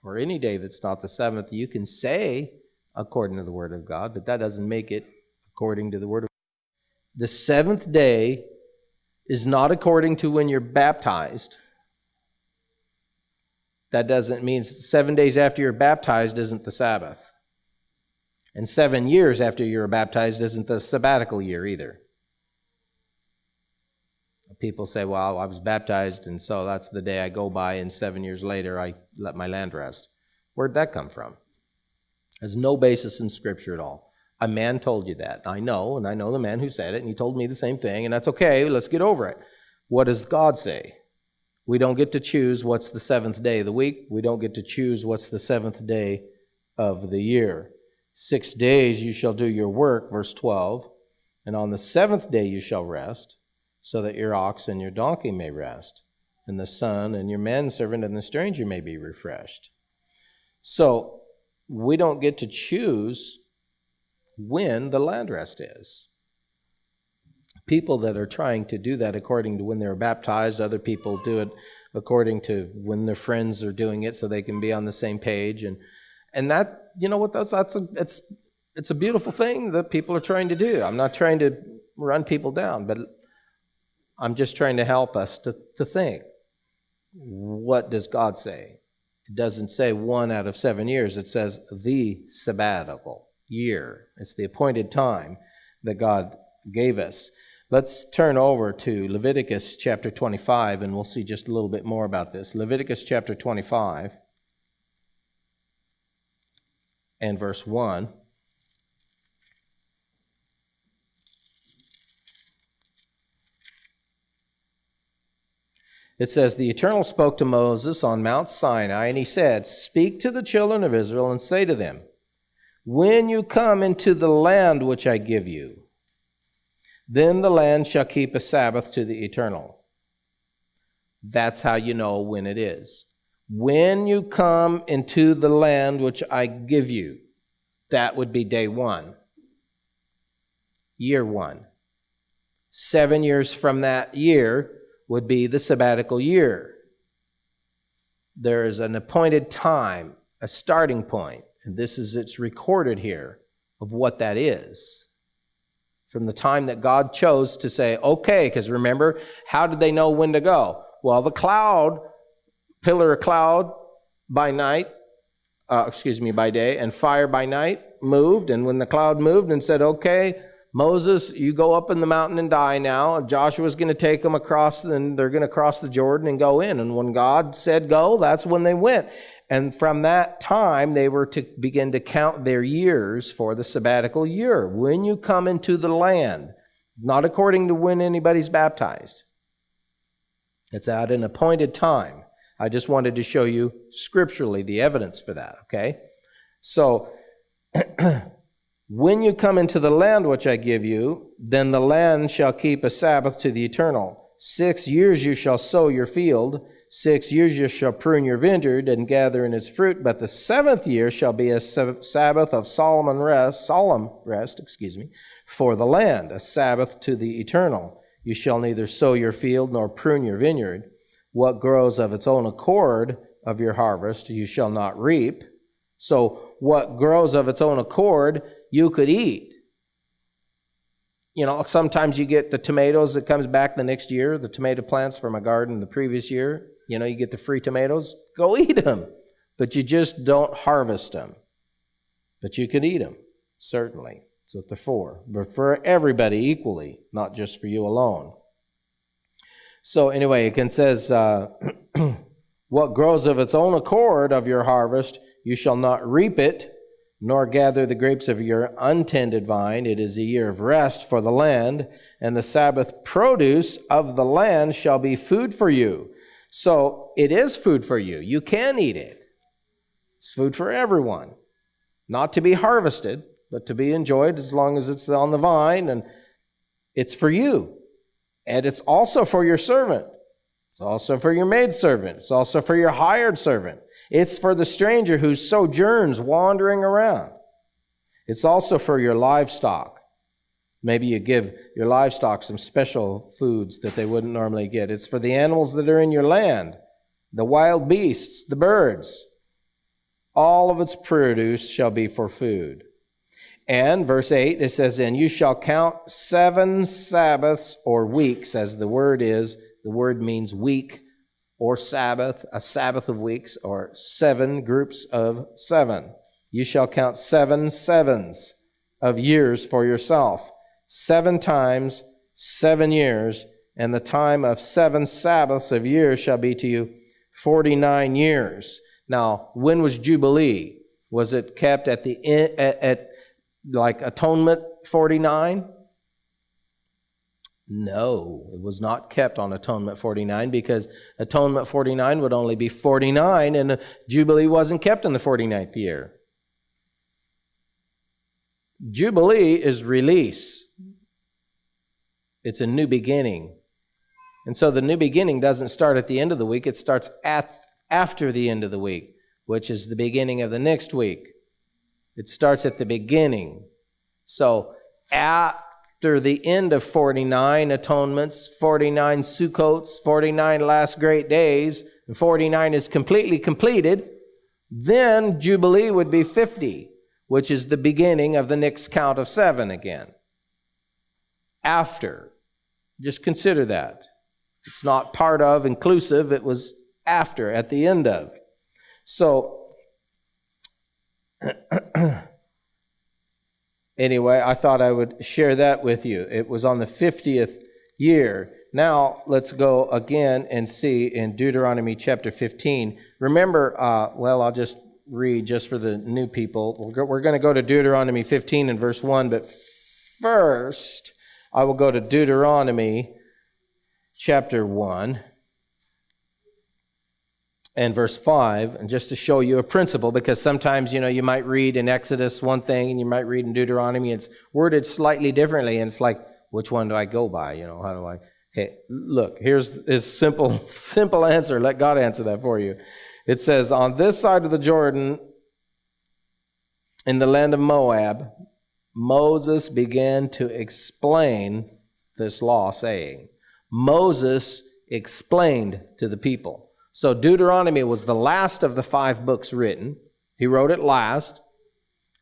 [SPEAKER 1] or any day that's not the 7th. You can say according to the Word of God, but that doesn't make it according to the Word of God. The 7th day is not according to when you're baptized. That doesn't mean 7 days after you're baptized isn't the Sabbath. And 7 years after you're baptized isn't the sabbatical year either. People say, well, I was baptized, and so that's the day I go by, and 7 years later I let my land rest. Where'd that come from? There's no basis in Scripture at all. A man told you that. I know, and I know the man who said it, and he told me the same thing, and that's okay. Let's get over it. What does God say? We don't get to choose what's the 7th day of the week. We don't get to choose what's the 7th day of the year. 6 days you shall do your work, verse 12, and on the 7th day you shall rest, so that your ox and your donkey may rest, and the son and your manservant and the stranger may be refreshed. So, we don't get to choose when the land rest is. People that are trying to do that according to when they're baptized, other people do it according to when their friends are doing it so they can be on the same page. And that, you know what, it's a beautiful thing that people are trying to do. I'm not trying to run people down, but I'm just trying to help us to think. What does God say? It doesn't say 1 out of 7 years. It says the sabbatical year. It's the appointed time that God gave us. Let's turn over to Leviticus chapter 25, and we'll see just a little bit more about this. Leviticus chapter 25 and verse 1. It says, "The Eternal spoke to Moses on Mount Sinai, and he said, 'Speak to the children of Israel and say to them, when you come into the land which I give you, then the land shall keep a Sabbath to the Eternal.'" That's how you know when it is. When you come into the land which I give you, that would be day 1, year 1. 7 years from that year would be the sabbatical year. There is an appointed time, a starting point, and it's recorded here of what that is. From the time that God chose to say, okay, because remember, how did they know when to go? Well, the pillar of cloud by day, and fire by night moved, and when the cloud moved and said, okay, Moses, you go up in the mountain and die now. Joshua's going to take them across, and they're going to cross the Jordan and go in. And when God said go, that's when they went. And from that time, they were to begin to count their years for the sabbatical year. When you come into the land, not according to when anybody's baptized. It's at an appointed time. I just wanted to show you scripturally the evidence for that, okay? So, when you come into the land which I give you, then the land shall keep a Sabbath to the Eternal. 6 years you shall sow your field, 6 years you shall prune your vineyard and gather in its fruit, but the 7th year shall be a Sabbath of solemn rest, for the land, a Sabbath to the Eternal. You shall neither sow your field nor prune your vineyard. What grows of its own accord of your harvest you shall not reap. So what grows of its own accord you could eat. You know, sometimes you get the tomatoes that comes back the next year, the tomato plants from a garden the previous year. You know, you get the free tomatoes. Go eat them. But you just don't harvest them. But you could eat them, certainly. That's what they're for. But for everybody equally, not just for you alone. So anyway, it says, what grows of its own accord of your harvest, you shall not reap it, nor gather the grapes of your untended vine. It is a year of rest for the land, and the Sabbath produce of the land shall be food for you. So it is food for you. You can eat it. It's food for everyone. Not to be harvested, but to be enjoyed as long as it's on the vine, and it's for you. And it's also for your servant. It's also for your maidservant. It's also for your hired servant. It's for the stranger who sojourns wandering around. It's also for your livestock. Maybe you give your livestock some special foods that they wouldn't normally get. It's for the animals that are in your land, the wild beasts, the birds. All of its produce shall be for food. And verse 8, it says, and you shall count 7 Sabbaths or weeks, as the word is. The word means week or Sabbath, a Sabbath of weeks, or 7 groups of 7. You shall count 7 sevens of years for yourself, 7 times 7 years, and the time of 7 Sabbaths of years shall be to you 49 years. Now, when was Jubilee? Was it kept at the at like Atonement 49? No, it was not kept on Atonement 49, because Atonement 49 would only be 49, and Jubilee wasn't kept in the 49th year. Jubilee is release. It's a new beginning. And so the new beginning doesn't start at the end of the week, it starts after the end of the week, which is the beginning of the next week. It starts at the beginning. So after the end of 49 atonements, 49 Sukkots, 49 last great days, and 49 is completely completed, then Jubilee would be 50, which is the beginning of the next count of 7 again. After. Just consider that. It's not part of, inclusive, it was after, at the end of. So, anyway, I thought I would share that with you. It was on the 50th year. Now, let's go again and see in Deuteronomy chapter 15. Remember, I'll just read just for the new people. We're going to go to Deuteronomy 15 and verse 1, but first, I will go to Deuteronomy chapter 1 and verse 5, and just to show you a principle, because sometimes, you might read in Exodus one thing, and you might read in Deuteronomy, it's worded slightly differently, and it's like, which one do I go by? How do I? Okay, look, here's his simple answer. Let God answer that for you. It says, on this side of the Jordan, in the land of Moab, Moses began to explain this law, saying, Moses explained to the people. So Deuteronomy was the last of the 5 books written. He wrote it last.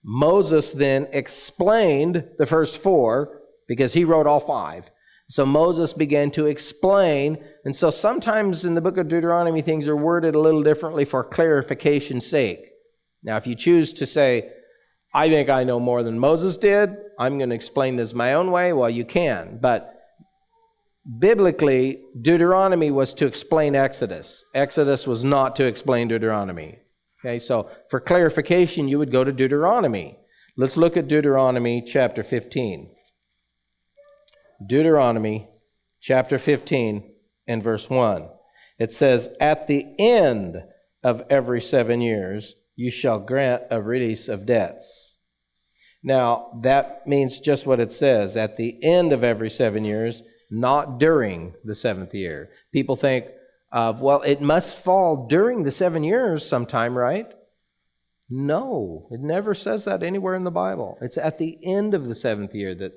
[SPEAKER 1] Moses then explained the first 4 because he wrote all 5. So Moses began to explain, and so sometimes in the book of Deuteronomy things are worded a little differently for clarification's sake. Now, if you choose to say, I think I know more than Moses did, I'm going to explain this my own way, well, you can. But biblically, Deuteronomy was to explain Exodus. Exodus was not to explain Deuteronomy. Okay, so for clarification, you would go to Deuteronomy. Let's look at Deuteronomy chapter 15. Deuteronomy chapter 15 and verse 1. It says, at the end of every 7 years, you shall grant a release of debts. Now, that means just what it says, at the end of every 7 years, not during the 7th year. People think of, it must fall during the 7 years sometime, right? No, it never says that anywhere in the Bible. It's at the end of the 7th year that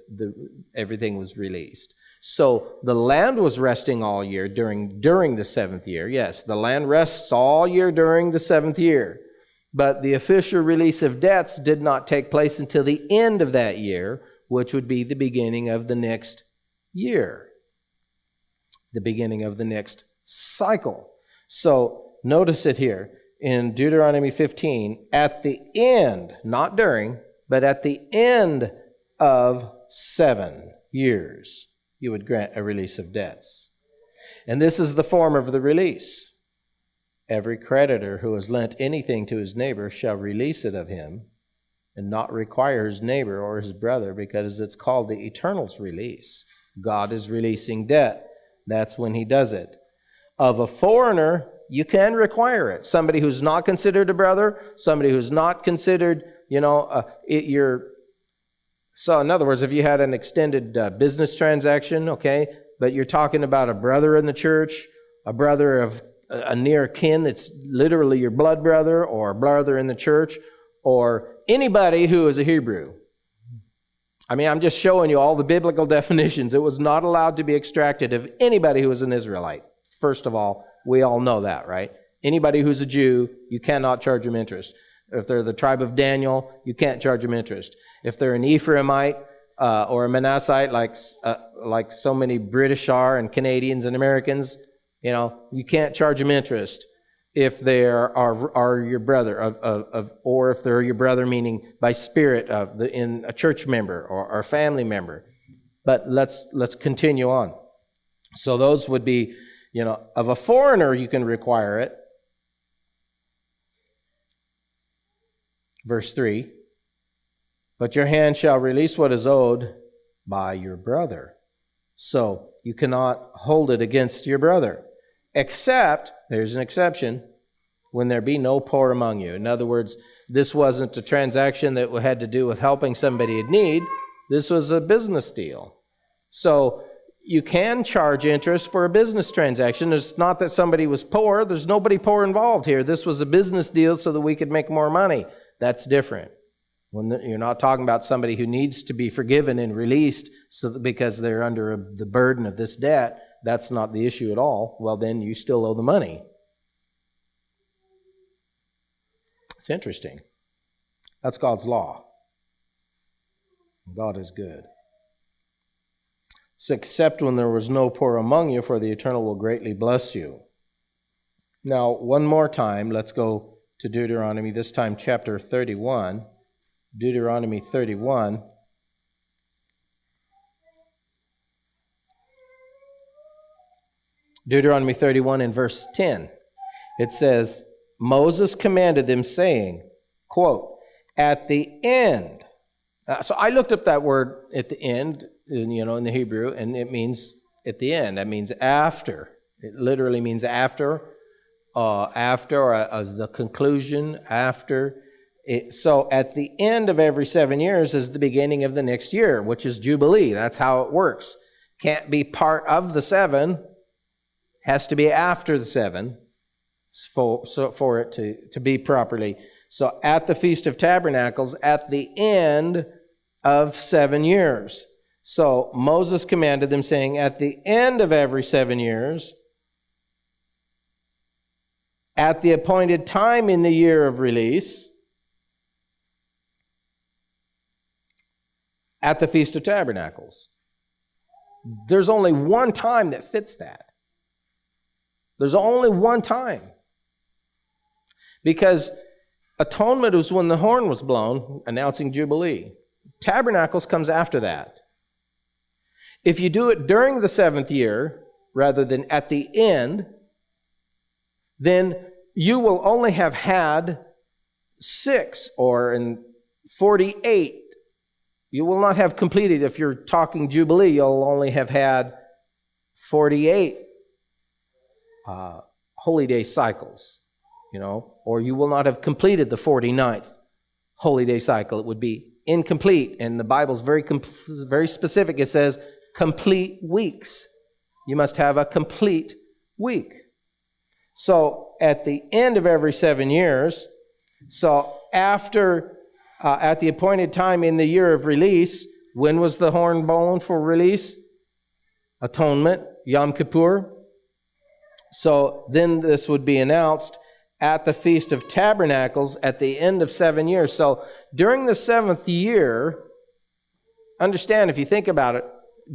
[SPEAKER 1] everything was released. So the land was resting all year during the 7th year. Yes, the land rests all year during the 7th year. But the official release of debts did not take place until the end of that year, which would be the beginning of the next year, the beginning of the next cycle. So notice it here in Deuteronomy 15, at the end, not during, but at the end of 7 years, you would grant a release of debts. And this is the form of the release. Every creditor who has lent anything to his neighbor shall release it of him and not require his neighbor or his brother, because it's called the eternal's release. God is releasing debt. That's when he does it. Of a foreigner, you can require it. Somebody who's not considered a brother, somebody who's not considered, So in other words, if you had an extended business transaction, okay, but you're talking about a brother in the church, a brother of a near kin that's literally your blood brother, or a brother in the church, or anybody who is a Hebrew. I'm just showing you all the biblical definitions. It was not allowed to be extracted of anybody who was an Israelite. First of all, we all know that, right? Anybody who's a Jew, you cannot charge them interest. If they're the tribe of Daniel, you can't charge them interest. If they're an Ephraimite or a Manassite, like so many British are, and Canadians and Americans, you can't charge them interest. If they are your brother, or if they're your brother, meaning by spirit, in a church member or a family member. But let's continue on. So those would be, of a foreigner you can require it. Verse 3, but your hand shall release what is owed by your brother. So you cannot hold it against your brother, except, there's an exception, when there be no poor among you. In other words, this wasn't a transaction that had to do with helping somebody in need. This was a business deal. So you can charge interest for a business transaction. It's not that somebody was poor. There's nobody poor involved here. This was a business deal so that we could make more money. That's different. You're not talking about somebody who needs to be forgiven and released because they're under the burden of this debt. That's not the issue at all. Well, then you still owe the money. It's interesting. That's God's law. God is good. So except when there was no poor among you, for the Eternal will greatly bless you. Now, one more time, let's go to Deuteronomy, this time chapter 31. Deuteronomy 31. Deuteronomy 31 in verse 10. It says, Moses commanded them, saying, quote, at the end. So I looked up that word at the end, in the Hebrew, and it means at the end. That means after. It literally means after, or the conclusion, after. So at the end of every 7 years is the beginning of the next year, which is Jubilee. That's how it works. Can't be part of the 7. Has to be after the 7 for it to be properly. So at the Feast of Tabernacles, at the end of 7 years. So Moses commanded them, saying, at the end of every 7 years, at the appointed time in the year of release, at the Feast of Tabernacles. There's only one time that fits that. There's only one time. Because atonement was when the horn was blown, announcing Jubilee. Tabernacles comes after that. If you do it during the 7th year, rather than at the end, then you will only have had 6, or in 48. You will not have completed, if you're talking Jubilee, you'll only have had 48 holy day cycles, or you will not have completed the 49th holy day cycle. It would be incomplete, and the Bible's very specific. It says complete weeks. You must have a complete week. So at the end of every 7 years, so after, at the appointed time in the year of release, when was the horn blown for release? Atonement, Yom Kippur. So then this would be announced at the Feast of Tabernacles at the end of 7 years. So during the 7th year, understand, if you think about it,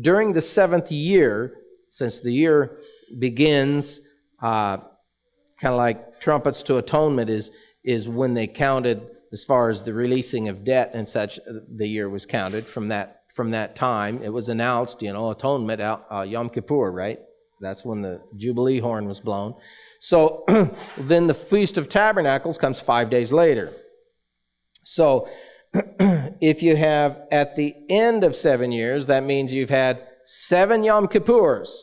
[SPEAKER 1] during the 7th year, since the year begins, kind of like trumpets to atonement is when they counted, as far as the releasing of debt and such, the year was counted from that time. It was announced, atonement, Yom Kippur, right? That's when the Jubilee horn was blown. So then the Feast of Tabernacles comes 5 days later. So if you have at the end of 7 years, that means you've had 7 Yom Kippurs.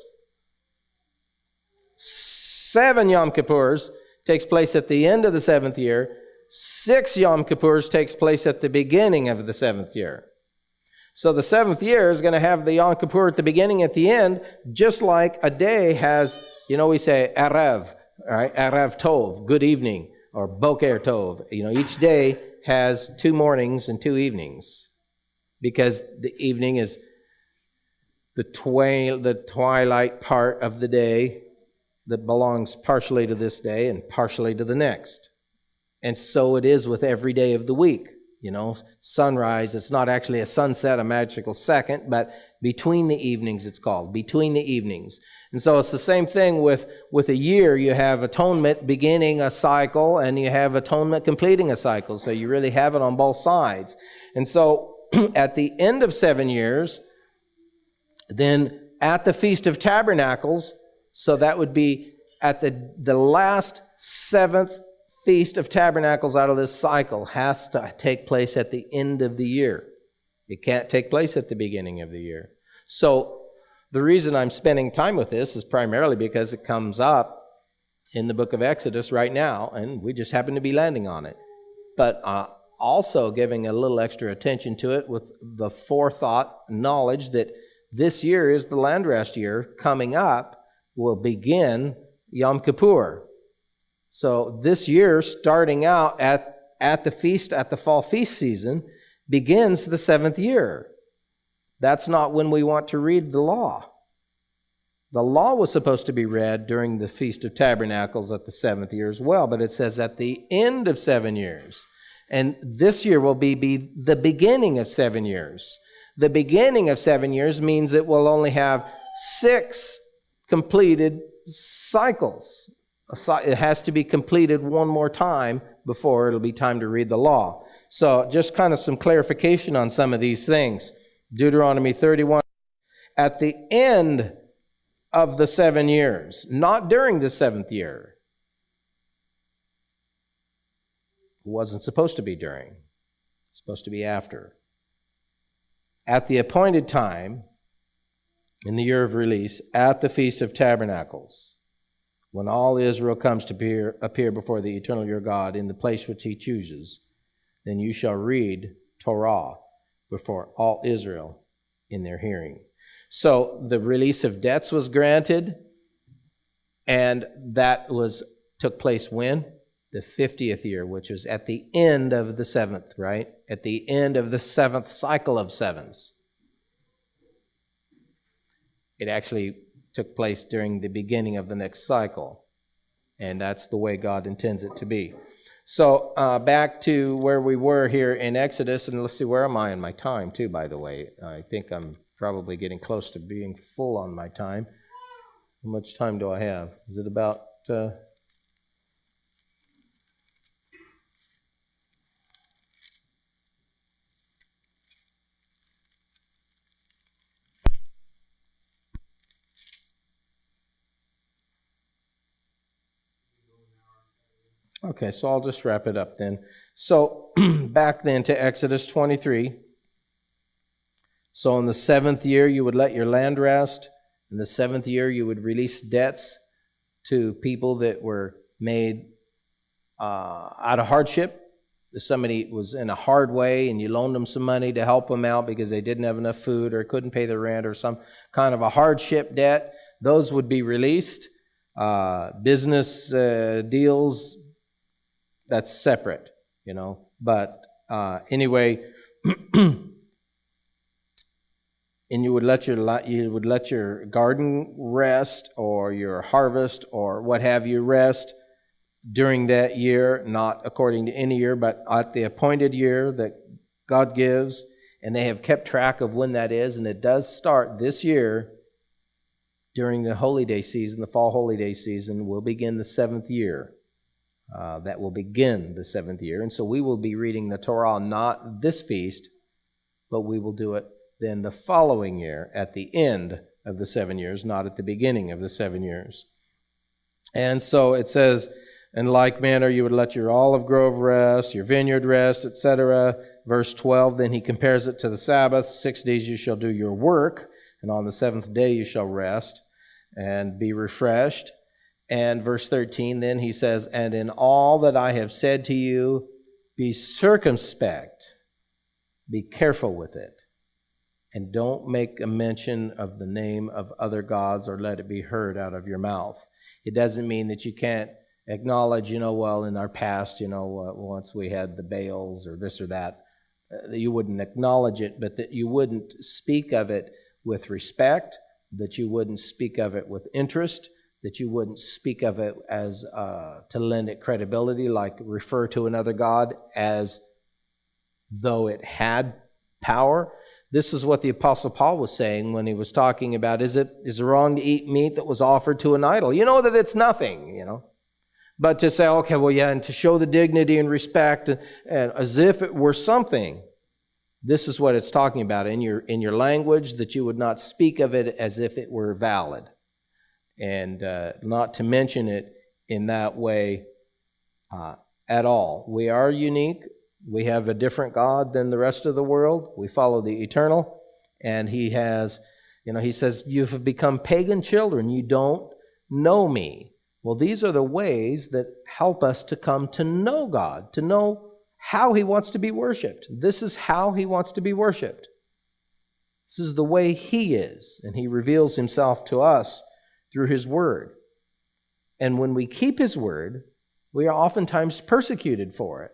[SPEAKER 1] 7 Yom Kippurs takes place at the end of the 7th year. 6 Yom Kippurs takes place at the beginning of the 7th year. So the 7th year is going to have the Yom Kippur at the beginning, at the end, just like a day has, we say Erev, right? Erev Tov, good evening, or Boker Tov. Each day has 2 mornings and 2 evenings, because the evening is the twilight part of the day that belongs partially to this day and partially to the next. And so it is with every day of the week. Sunrise, it's not actually a sunset, a magical second, but between the evenings it's called, between the evenings. And so it's the same thing with a year. You have atonement beginning a cycle, and you have atonement completing a cycle. So you really have it on both sides. And so at the end of 7 years, then at the Feast of Tabernacles, so that would be at the last 7th Feast of Tabernacles out of this cycle, has to take place at the end of the year. It can't take place at the beginning of the year. So the reason I'm spending time with this is primarily because it comes up in the book of Exodus right now, and we just happen to be landing on it. But also giving a little extra attention to it with the forethought knowledge that this year is the land rest year. Coming up will begin Yom Kippur. So this year, starting out at the feast, at the fall feast season, begins the 7th year. That's not when we want to read the law. The law was supposed to be read during the Feast of Tabernacles at the 7th year as well, but it says at the end of 7 years. And this year will be the beginning of 7 years. The beginning of 7 years means it will only have 6 completed cycles. It has to be completed one more time before it'll be time to read the law. So just kind of some clarification on some of these things. Deuteronomy 31, at the end of the 7 years, not during the 7th year. It wasn't supposed to be during. It's supposed to be after. At the appointed time, in the year of release, at the Feast of Tabernacles, when all Israel comes to appear before the eternal your God in the place which he chooses, then you shall read Torah before all Israel in their hearing. So the release of debts was granted, and that took place when? The 50th year, which was at the end of the 7th, right? At the end of the 7th cycle of sevens. It actually took place during the beginning of the next cycle, and that's the way God intends it to be. So back to where we were here in Exodus, and let's see, where am I in my time too, by the way? I think I'm probably getting close to being full on my time. How much time do I have? Is it about... Okay, so I'll just wrap it up then. So back then to Exodus 23. So in the 7th year, you would let your land rest. In the 7th year, you would release debts to people that were made out of hardship. If somebody was in a hard way and you loaned them some money to help them out because they didn't have enough food or couldn't pay the rent or some kind of a hardship debt, those would be released. Business deals, that's separate, But anyway, and you would let your garden rest or your harvest or what have you rest during that year, not according to any year, but at the appointed year that God gives, and they have kept track of when that is, and it does start this year during the holy day season, the fall holy day season. Will begin the 7th year. That will begin the 7th year, and so we will be reading the Torah not this feast, but we will do it then the following year at the end of the 7 years, not at the beginning of the 7 years. And so it says, in like manner you would let your olive grove rest, your vineyard rest, etc. Verse 12, then he compares it to the Sabbath. 6 days you shall do your work, and on the 7th day you shall rest and be refreshed. And verse 13, then he says, and in all that I have said to you, be circumspect, be careful with it, and don't make a mention of the name of other gods or let it be heard out of your mouth. It doesn't mean that you can't acknowledge, well, in our past, once we had the Baals or this or that, you wouldn't acknowledge it, but that you wouldn't speak of it with respect, that you wouldn't speak of it with interest, that you wouldn't speak of it as to lend it credibility, like refer to another god as though it had power. This is what the Apostle Paul was saying when he was talking about, is it wrong to eat meat that was offered to an idol? You know that it's nothing, But to say, okay, well, yeah, and to show the dignity and respect and as if it were something, this is what it's talking about in your language, that you would not speak of it as if it were valid. And not to mention it in that way at all. We are unique. We have a different God than the rest of the world. We follow the eternal. And he has, he says, you have become pagan children. You don't know me. Well, these are the ways that help us to come to know God, to know how he wants to be worshipped. This is how he wants to be worshipped. This is the way he is. And he reveals himself to us through his word. And when we keep his word, we are oftentimes persecuted for it,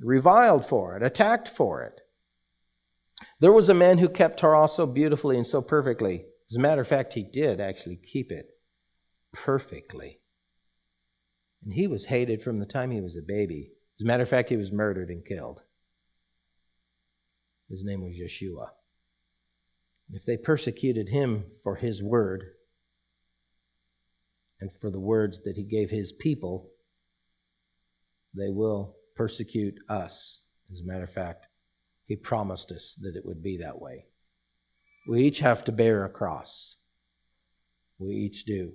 [SPEAKER 1] reviled for it, attacked for it. There was a man who kept Torah so beautifully and so perfectly. As a matter of fact, he did actually keep it perfectly. And he was hated from the time he was a baby. As a matter of fact, he was murdered and killed. His name was Yeshua. If they persecuted him for his word and for the words that he gave his people, they will persecute us. As a matter of fact, he promised us that it would be that way. We each have to bear a cross. We each do.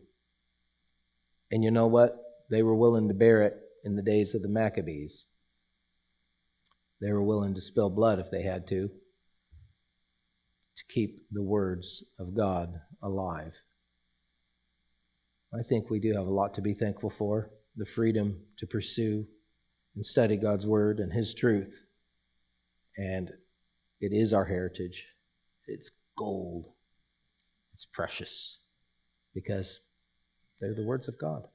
[SPEAKER 1] And you know what? They were willing to bear it in the days of the Maccabees. They were willing to spill blood if they had to keep the words of God alive. I think we do have a lot to be thankful for, the freedom to pursue and study God's word and his truth. And it is our heritage. It's gold. It's precious because they're the words of God.